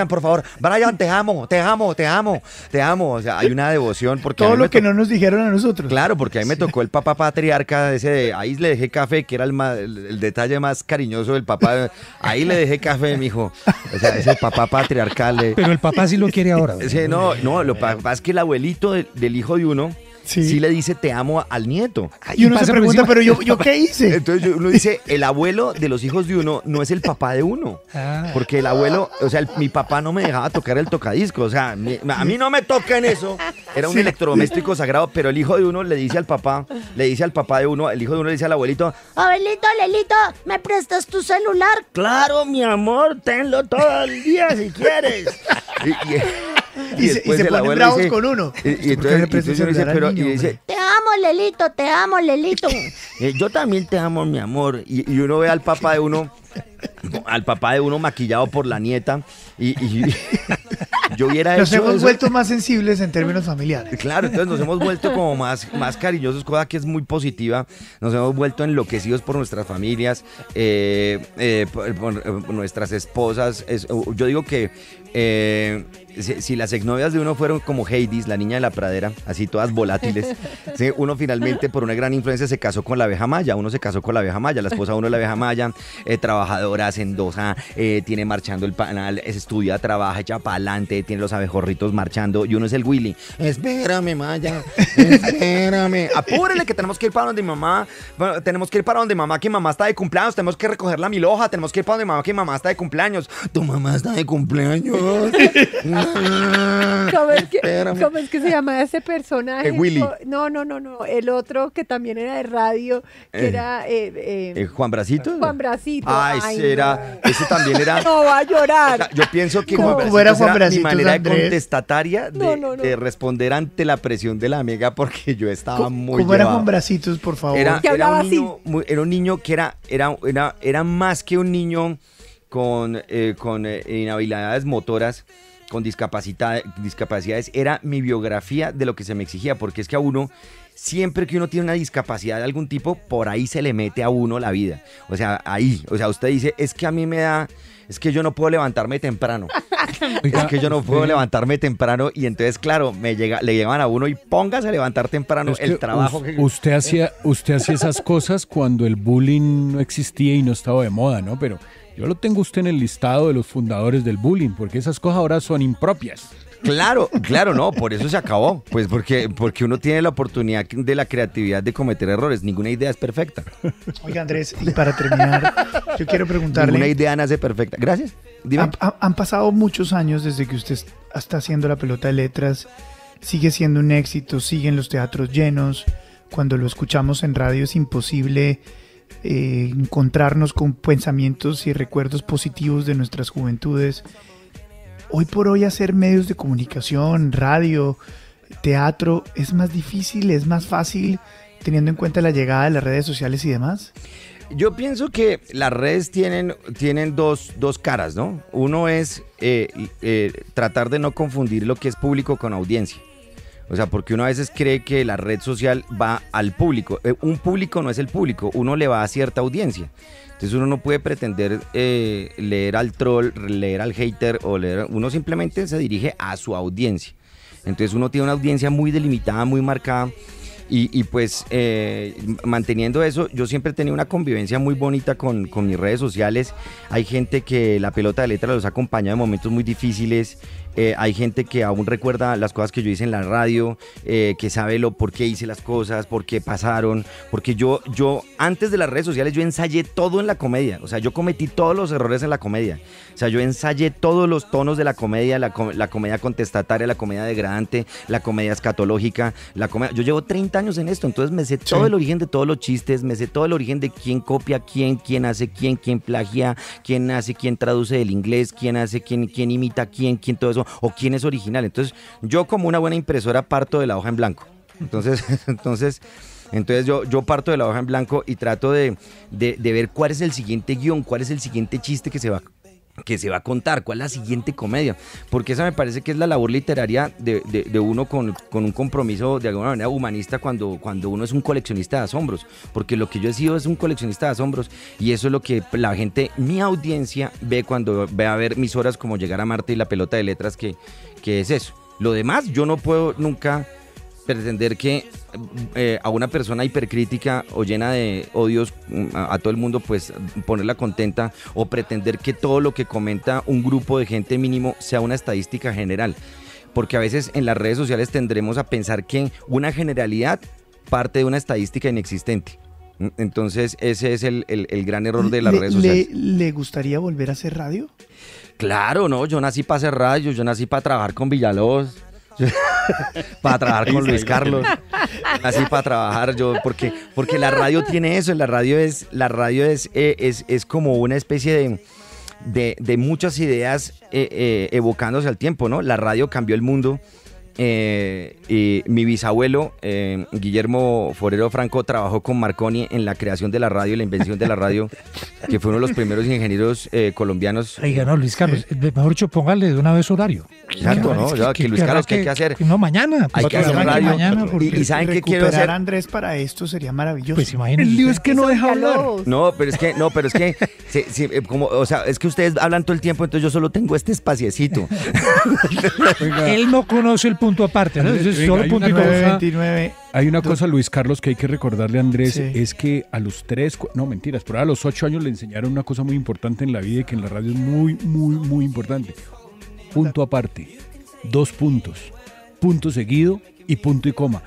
por favor, Brian, te amo. O sea, hay una devoción porque todo lo que no nos dijeron a nosotros. Claro, porque a mí me tocó el papá patriarca, ahí le dejé café, que era el detalle más cariñoso del papá. Ahí le dejé café, mijo. O sea, ese papá patriarcal. Pero el papá sí lo quiere ahora. Sí, no, lo que pasa es que el abuelito del hijo de uno sí le dice te amo al nieto. Y uno se pregunta, pero yo ¿qué hice? Entonces uno dice, el abuelo de los hijos de uno no es el papá de uno. Porque el abuelo, o sea, mi papá no me dejaba tocar el tocadisco. O sea, a mí no me tocan eso. Era un electrodoméstico sagrado, pero el hijo de uno le dice al papá de uno, el hijo de uno le dice al abuelito, abuelito, Lelito, ¿me prestas tu celular? Claro, mi amor, tenlo todo el día si quieres. Y se ponen bravos con uno. Y entonces uno dice, te amo, Lelito. Yo también te amo, mi amor. Y uno ve al papá de uno maquillado por la nieta y yo hubiera nos hemos vuelto más sensibles en términos familiares. Claro, entonces nos hemos vuelto como más cariñosos, cosa que es muy positiva. Nos hemos vuelto enloquecidos por nuestras familias, por nuestras esposas. Yo digo que si las exnovias de uno fueron como Hades, la niña de la pradera, así todas volátiles, ¿sí? Uno finalmente por una gran influencia se casó con la abeja maya. Uno se casó con la abeja maya, la esposa de uno es la abeja maya, trabajadora, hacendosa, tiene marchando el panal, estudia, trabaja, echa para adelante, tiene los abejorritos marchando, y uno es el Willy. Espérame, Maya, espérame. Apúrele que tenemos que ir para donde mamá. Bueno, tenemos que ir para donde mamá, que mamá está de cumpleaños. Tenemos que recoger la milhoja. Tenemos que ir para donde mamá, que mamá está de cumpleaños. Tu mamá está de cumpleaños. ¿Cómo es que se llama ese personaje? Willy. No. El otro que también era de radio, que era... ¿Juan Bracito? Juan Bracito. Ese también era... No va a llorar. O sea, yo pienso que ¿Cómo era Juan Bracito, mi manera Andrés? de contestataria de responder ante la presión de la amiga, porque yo estaba muy ¿Cómo era Juan Bracitos, por favor? Era un niño que era más que un niño con inhabilidades motoras, con discapacidades. Era mi biografía de lo que se me exigía, porque es que a uno, siempre que uno tiene una discapacidad de algún tipo, por ahí se le mete a uno la vida. O sea, usted dice, es que a mí me da... Es que yo no puedo levantarme temprano. Y entonces, claro, le llegaban a uno y póngase a levantar temprano el trabajo. Usted hacía esas cosas cuando el bullying no existía y no estaba de moda, ¿no? Pero yo lo tengo usted en el listado de los fundadores del bullying, porque esas cosas ahora son impropias. Claro, no, por eso se acabó. Pues porque uno tiene la oportunidad de la creatividad de cometer errores. Ninguna idea es perfecta. Oiga, Andrés, y para terminar, yo quiero preguntarle... Ninguna idea nace perfecta. Gracias. Dime. Han pasado muchos años desde que usted está haciendo la pelota de letras. Sigue siendo un éxito, siguen los teatros llenos. Cuando lo escuchamos en radio es imposible encontrarnos con pensamientos y recuerdos positivos de nuestras juventudes. Hoy por hoy hacer medios de comunicación, radio, teatro, ¿es más difícil, es más fácil teniendo en cuenta la llegada de las redes sociales y demás? Yo pienso que las redes tienen dos caras, ¿no? Uno es tratar de no confundir lo que es público con audiencia. O sea, porque uno a veces cree que la red social va al público. Un público no es el público, uno le va a cierta audiencia. Entonces uno no puede pretender leer al troll, leer al hater, uno simplemente se dirige a su audiencia. Entonces uno tiene una audiencia muy delimitada, muy marcada. Y pues manteniendo eso, yo siempre he tenido una convivencia muy bonita con mis redes sociales. Hay gente que la pelota de letras los ha acompañado en momentos muy difíciles. Hay gente que aún recuerda las cosas que yo hice en la radio, que sabe por qué hice las cosas, por qué pasaron, porque yo antes de las redes sociales yo ensayé todo en la comedia, o sea, yo cometí todos los errores en la comedia, o sea, yo ensayé todos los tonos de la comedia, la comedia contestataria, la comedia degradante, la comedia escatológica, yo llevo 30 años en esto, entonces me sé todo el origen de todos los chistes, me sé todo el origen de quién copia quién hace quién plagia, quién hace, quién traduce del inglés, quién hace, quién imita quién todo eso, o quién es original. Entonces yo, como una buena impresora, parto de la hoja en blanco. Entonces yo parto de la hoja en blanco y trato de ver cuál es el siguiente guión, cuál es el siguiente chiste que se va a contar, cuál es la siguiente comedia, porque esa me parece que es la labor literaria de uno con un compromiso de alguna manera humanista cuando uno es un coleccionista de asombros, porque lo que yo he sido es un coleccionista de asombros, y eso es lo que la gente, mi audiencia, ve cuando ve a ver mis horas como Llegar a Marte y La pelota de letras, que es eso. Lo demás, yo no puedo nunca pretender que a una persona hipercrítica o llena de odios a todo el mundo, pues ponerla contenta, o pretender que todo lo que comenta un grupo de gente mínimo sea una estadística general, porque a veces en las redes sociales tendremos a pensar que una generalidad parte de una estadística inexistente. Entonces ese es el gran error de las redes sociales. ¿Le gustaría volver a hacer radio? Claro, no, yo nací para hacer radio, yo nací para trabajar con Villalobos, para trabajar con Luis Carlos, así para trabajar porque la radio tiene eso, la radio es como una especie de muchas ideas evocándose al tiempo, ¿no? La radio cambió el mundo. Y mi bisabuelo, Guillermo Forero Franco, trabajó con Marconi en la creación de la radio y la invención de la radio, que fue uno de los primeros ingenieros colombianos. Oiga, no, Luis Carlos, mejor dicho, póngale de una vez horario. Exacto, ¿no? Luis Carlos, ¿qué hay que hacer? No, mañana. Hay que hacer radio. ¿Y saben qué quiero hacer? Andrés para esto sería maravilloso. Pues imagínense. El lío es que no deja hablar. No, pero es que o sea, es que ustedes hablan todo el tiempo, entonces yo solo tengo este espaciecito. Él no conoce el punto aparte, ¿no? Entonces, solo hay, punto una y cosa, 29. Hay una cosa, Luis Carlos, que hay que recordarle a Andrés, Sí. es que a los 3, no mentiras, pero a los 8 años le enseñaron una cosa muy importante en la vida y que en la radio es muy, muy, muy importante. Punto aparte, 2 puntos, punto seguido y punto y coma.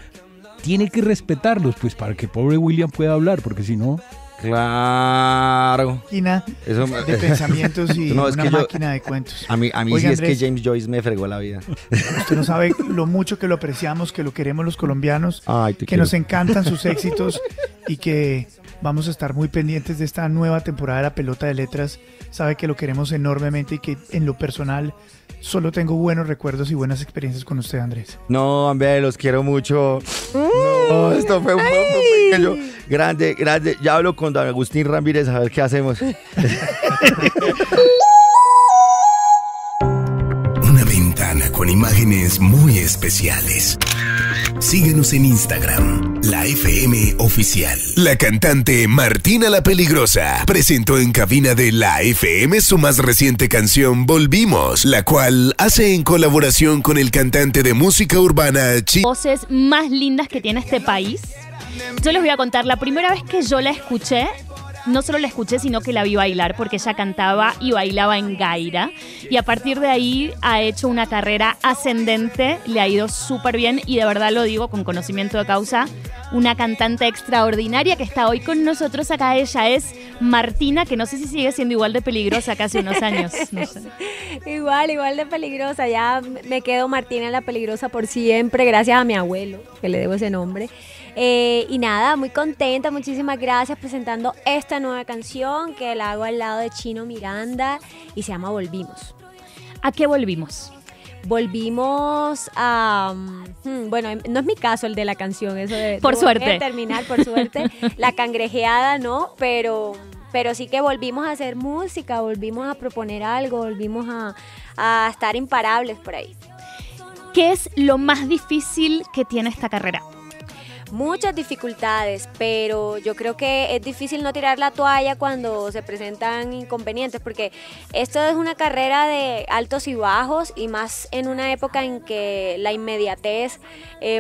Tiene que respetarlos, pues, para que pobre William pueda hablar, porque si no... Claro. Máquina de pensamientos y no, es una que máquina de cuentos. A mí Oiga, sí Andrés, es que James Joyce me fregó la vida. Usted no sabe lo mucho que lo apreciamos, que lo queremos los colombianos, Ay, te que quiero. nos encantan sus éxitos y que vamos a estar muy pendientes de esta nueva temporada de La Pelota de Letras. Sabe que lo queremos enormemente y que en lo personal solo tengo buenos recuerdos y buenas experiencias con usted, Andrés. No, hombre, los quiero mucho. No, esto fue un poco pequeño. Grande. Ya hablo con don Agustín Ramírez a ver qué hacemos. Una ventana con imágenes muy especiales. Síguenos en Instagram, La FM Oficial. La cantante Martina La Peligrosa presentó en cabina de La FM su más reciente canción Volvimos, la cual hace en colaboración con el cantante de música urbana Voces más lindas que tiene este país. Yo les voy a contar, la primera vez que yo la escuché, no solo la escuché, sino que la vi bailar, porque ella cantaba y bailaba en gaira. Y a partir de ahí ha hecho una carrera ascendente, le ha ido súper bien y de verdad lo digo con conocimiento de causa. Una cantante extraordinaria que está hoy con nosotros acá. Ella es Martina, que no sé si sigue siendo igual de peligrosa que hace unos años. No sé. Igual de peligrosa. Ya me quedo Martina la Peligrosa por siempre, gracias a mi abuelo, que le debo ese nombre. Y nada, muy contenta, muchísimas gracias presentando esta nueva canción que la hago al lado de Chino Miranda y se llama Volvimos. ¿A qué volvimos? Volvimos a... bueno, no es mi caso el de la canción, eso de... Por suerte. Terminar, por suerte. La cangrejeada, ¿no? Pero sí que volvimos a hacer música, volvimos a proponer algo, volvimos a estar imparables por ahí. ¿qué es lo más difícil que tiene esta carrera? Muchas dificultades, pero yo creo que es difícil no tirar la toalla cuando se presentan inconvenientes, porque esto es una carrera de altos y bajos, y más en una época en que la inmediatez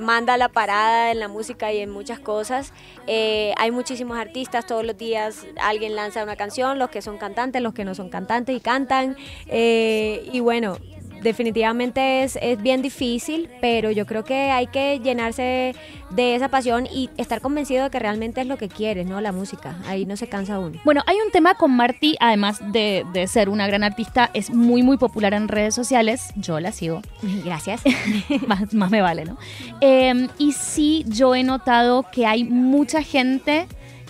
manda la parada en la música y en muchas cosas. Hay muchísimos artistas, todos los días alguien lanza una canción, los que son cantantes, los que no son cantantes y cantan, y bueno, definitivamente es bien difícil, pero yo creo que hay que llenarse de esa pasión y estar convencido de que realmente es lo que quieres, ¿no? La música, ahí no se cansa uno. Bueno, hay un tema con Marti, además de ser una gran artista, es muy muy popular en redes sociales, yo la sigo. Gracias. más me vale, ¿no? Y sí, yo he notado que hay mucha gente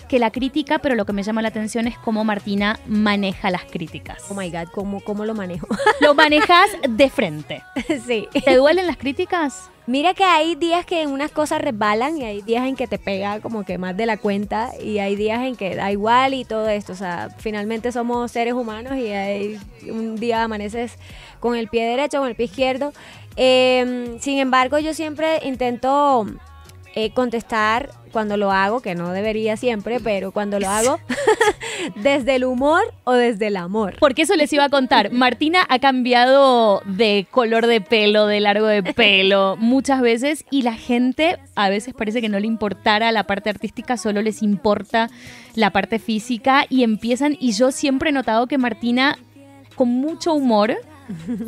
que la critica, pero lo que me llama la atención es cómo Martina maneja las críticas. Oh my God, ¿cómo lo manejo? Lo manejas de frente. Sí. ¿Te duelen las críticas? Mira que hay días que unas cosas resbalan y hay días en que te pega como que más de la cuenta y hay días en que da igual y todo esto. O sea, finalmente somos seres humanos y hay un día amaneces con el pie derecho, con el pie izquierdo. Sin embargo, yo siempre intento contestar cuando lo hago, que no debería siempre, pero cuando lo hago desde el humor o desde el amor. Porque eso les iba a contar. Martina ha cambiado de color de pelo, de largo de pelo, muchas veces, y la gente a veces parece que no le importara la parte artística, solo les importa la parte física y empiezan, y yo siempre he notado que Martina, con mucho humor,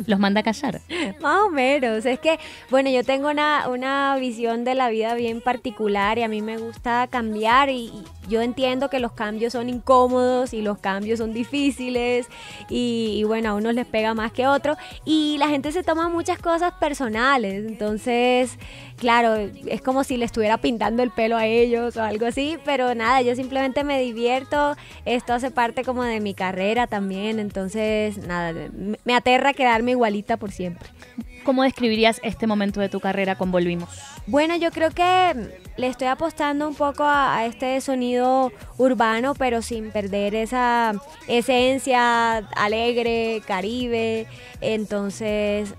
los manda a callar. Más o menos, es que, bueno, yo tengo una visión de la vida bien particular y a mí me gusta cambiar y yo entiendo que los cambios son incómodos y los cambios son difíciles y bueno, a unos les pega más que a otros y la gente se toma muchas cosas personales, entonces, claro, es como si le estuviera pintando el pelo a ellos o algo así, pero nada, yo simplemente me divierto, esto hace parte como de mi carrera también, entonces, nada, me aterra quedarme igualita por siempre. ¿Cómo describirías este momento de tu carrera con Volvimos? Bueno, yo creo que le estoy apostando un poco a este sonido urbano, pero sin perder esa esencia alegre, caribe. Entonces,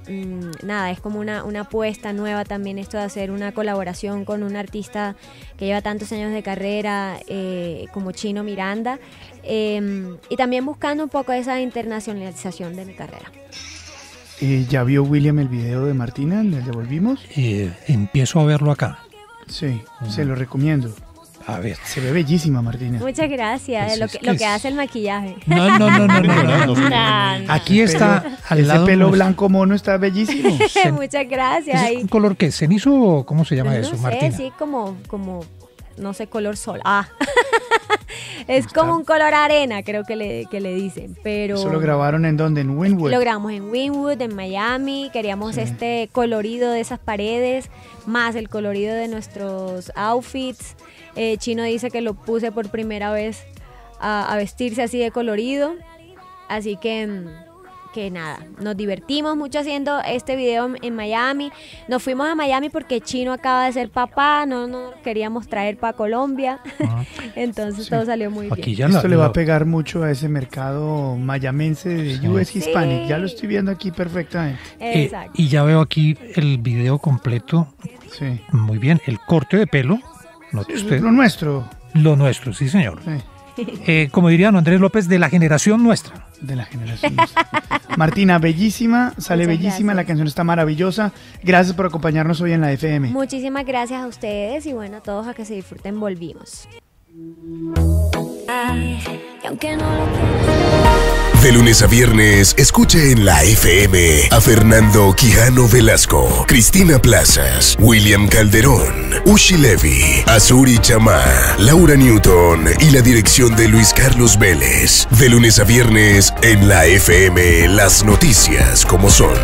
nada, es como una apuesta nueva también esto de hacer una colaboración con un artista que lleva tantos años de carrera como Chino Miranda. Y también buscando un poco esa internacionalización de mi carrera. ¿Ya vio William el video de Martina, el de Volvimos? Empiezo a verlo acá. Sí, se lo recomiendo. A ver. Se ve bellísima, Martina. Muchas gracias. Lo que hace el maquillaje. No. Aquí está al lado. Ese pelo blanco mono está bellísimo. Muchas gracias. ¿Es un color qué? ¿Cenizo o cómo se llama eso, Martina? Sí, como, no sé, color sol. Es como un color arena, creo que le dicen, pero... ¿Eso lo grabaron en dónde? ¿En Wynwood? Lo grabamos en Wynwood, en Miami. Queríamos este colorido de esas paredes, más el colorido de nuestros outfits. Chino dice que lo puse por primera vez a vestirse así de colorido. Así que nada, nos divertimos mucho haciendo este video en Miami. Nos fuimos a Miami porque Chino acaba de ser papá, no queríamos traer para Colombia. Entonces todo salió muy bien. Esto le va a pegar mucho a ese mercado mayamense de US Hispanic. Ya lo estoy viendo aquí perfectamente. Exacto. Y ya veo aquí el video completo. Sí. Muy bien, el corte de pelo. Note usted. Lo nuestro. Lo nuestro, sí, señor. Sí. Como diría don Andrés López, de la generación nuestra. De la generación nuestra. Martina, bellísima, sale Muchas bellísima, gracias. La canción está maravillosa. Gracias por acompañarnos hoy en la FM. Muchísimas gracias a ustedes y bueno, a todos a que se disfruten. Volvimos. Y aunque no lo De lunes a viernes, escuche en la FM a Fernando Quijano Velasco, Cristina Plazas, William Calderón, Ushi Levy, Azuri Chamá, Laura Newton y la dirección de Luis Carlos Vélez. De lunes a viernes en la FM, las noticias como son.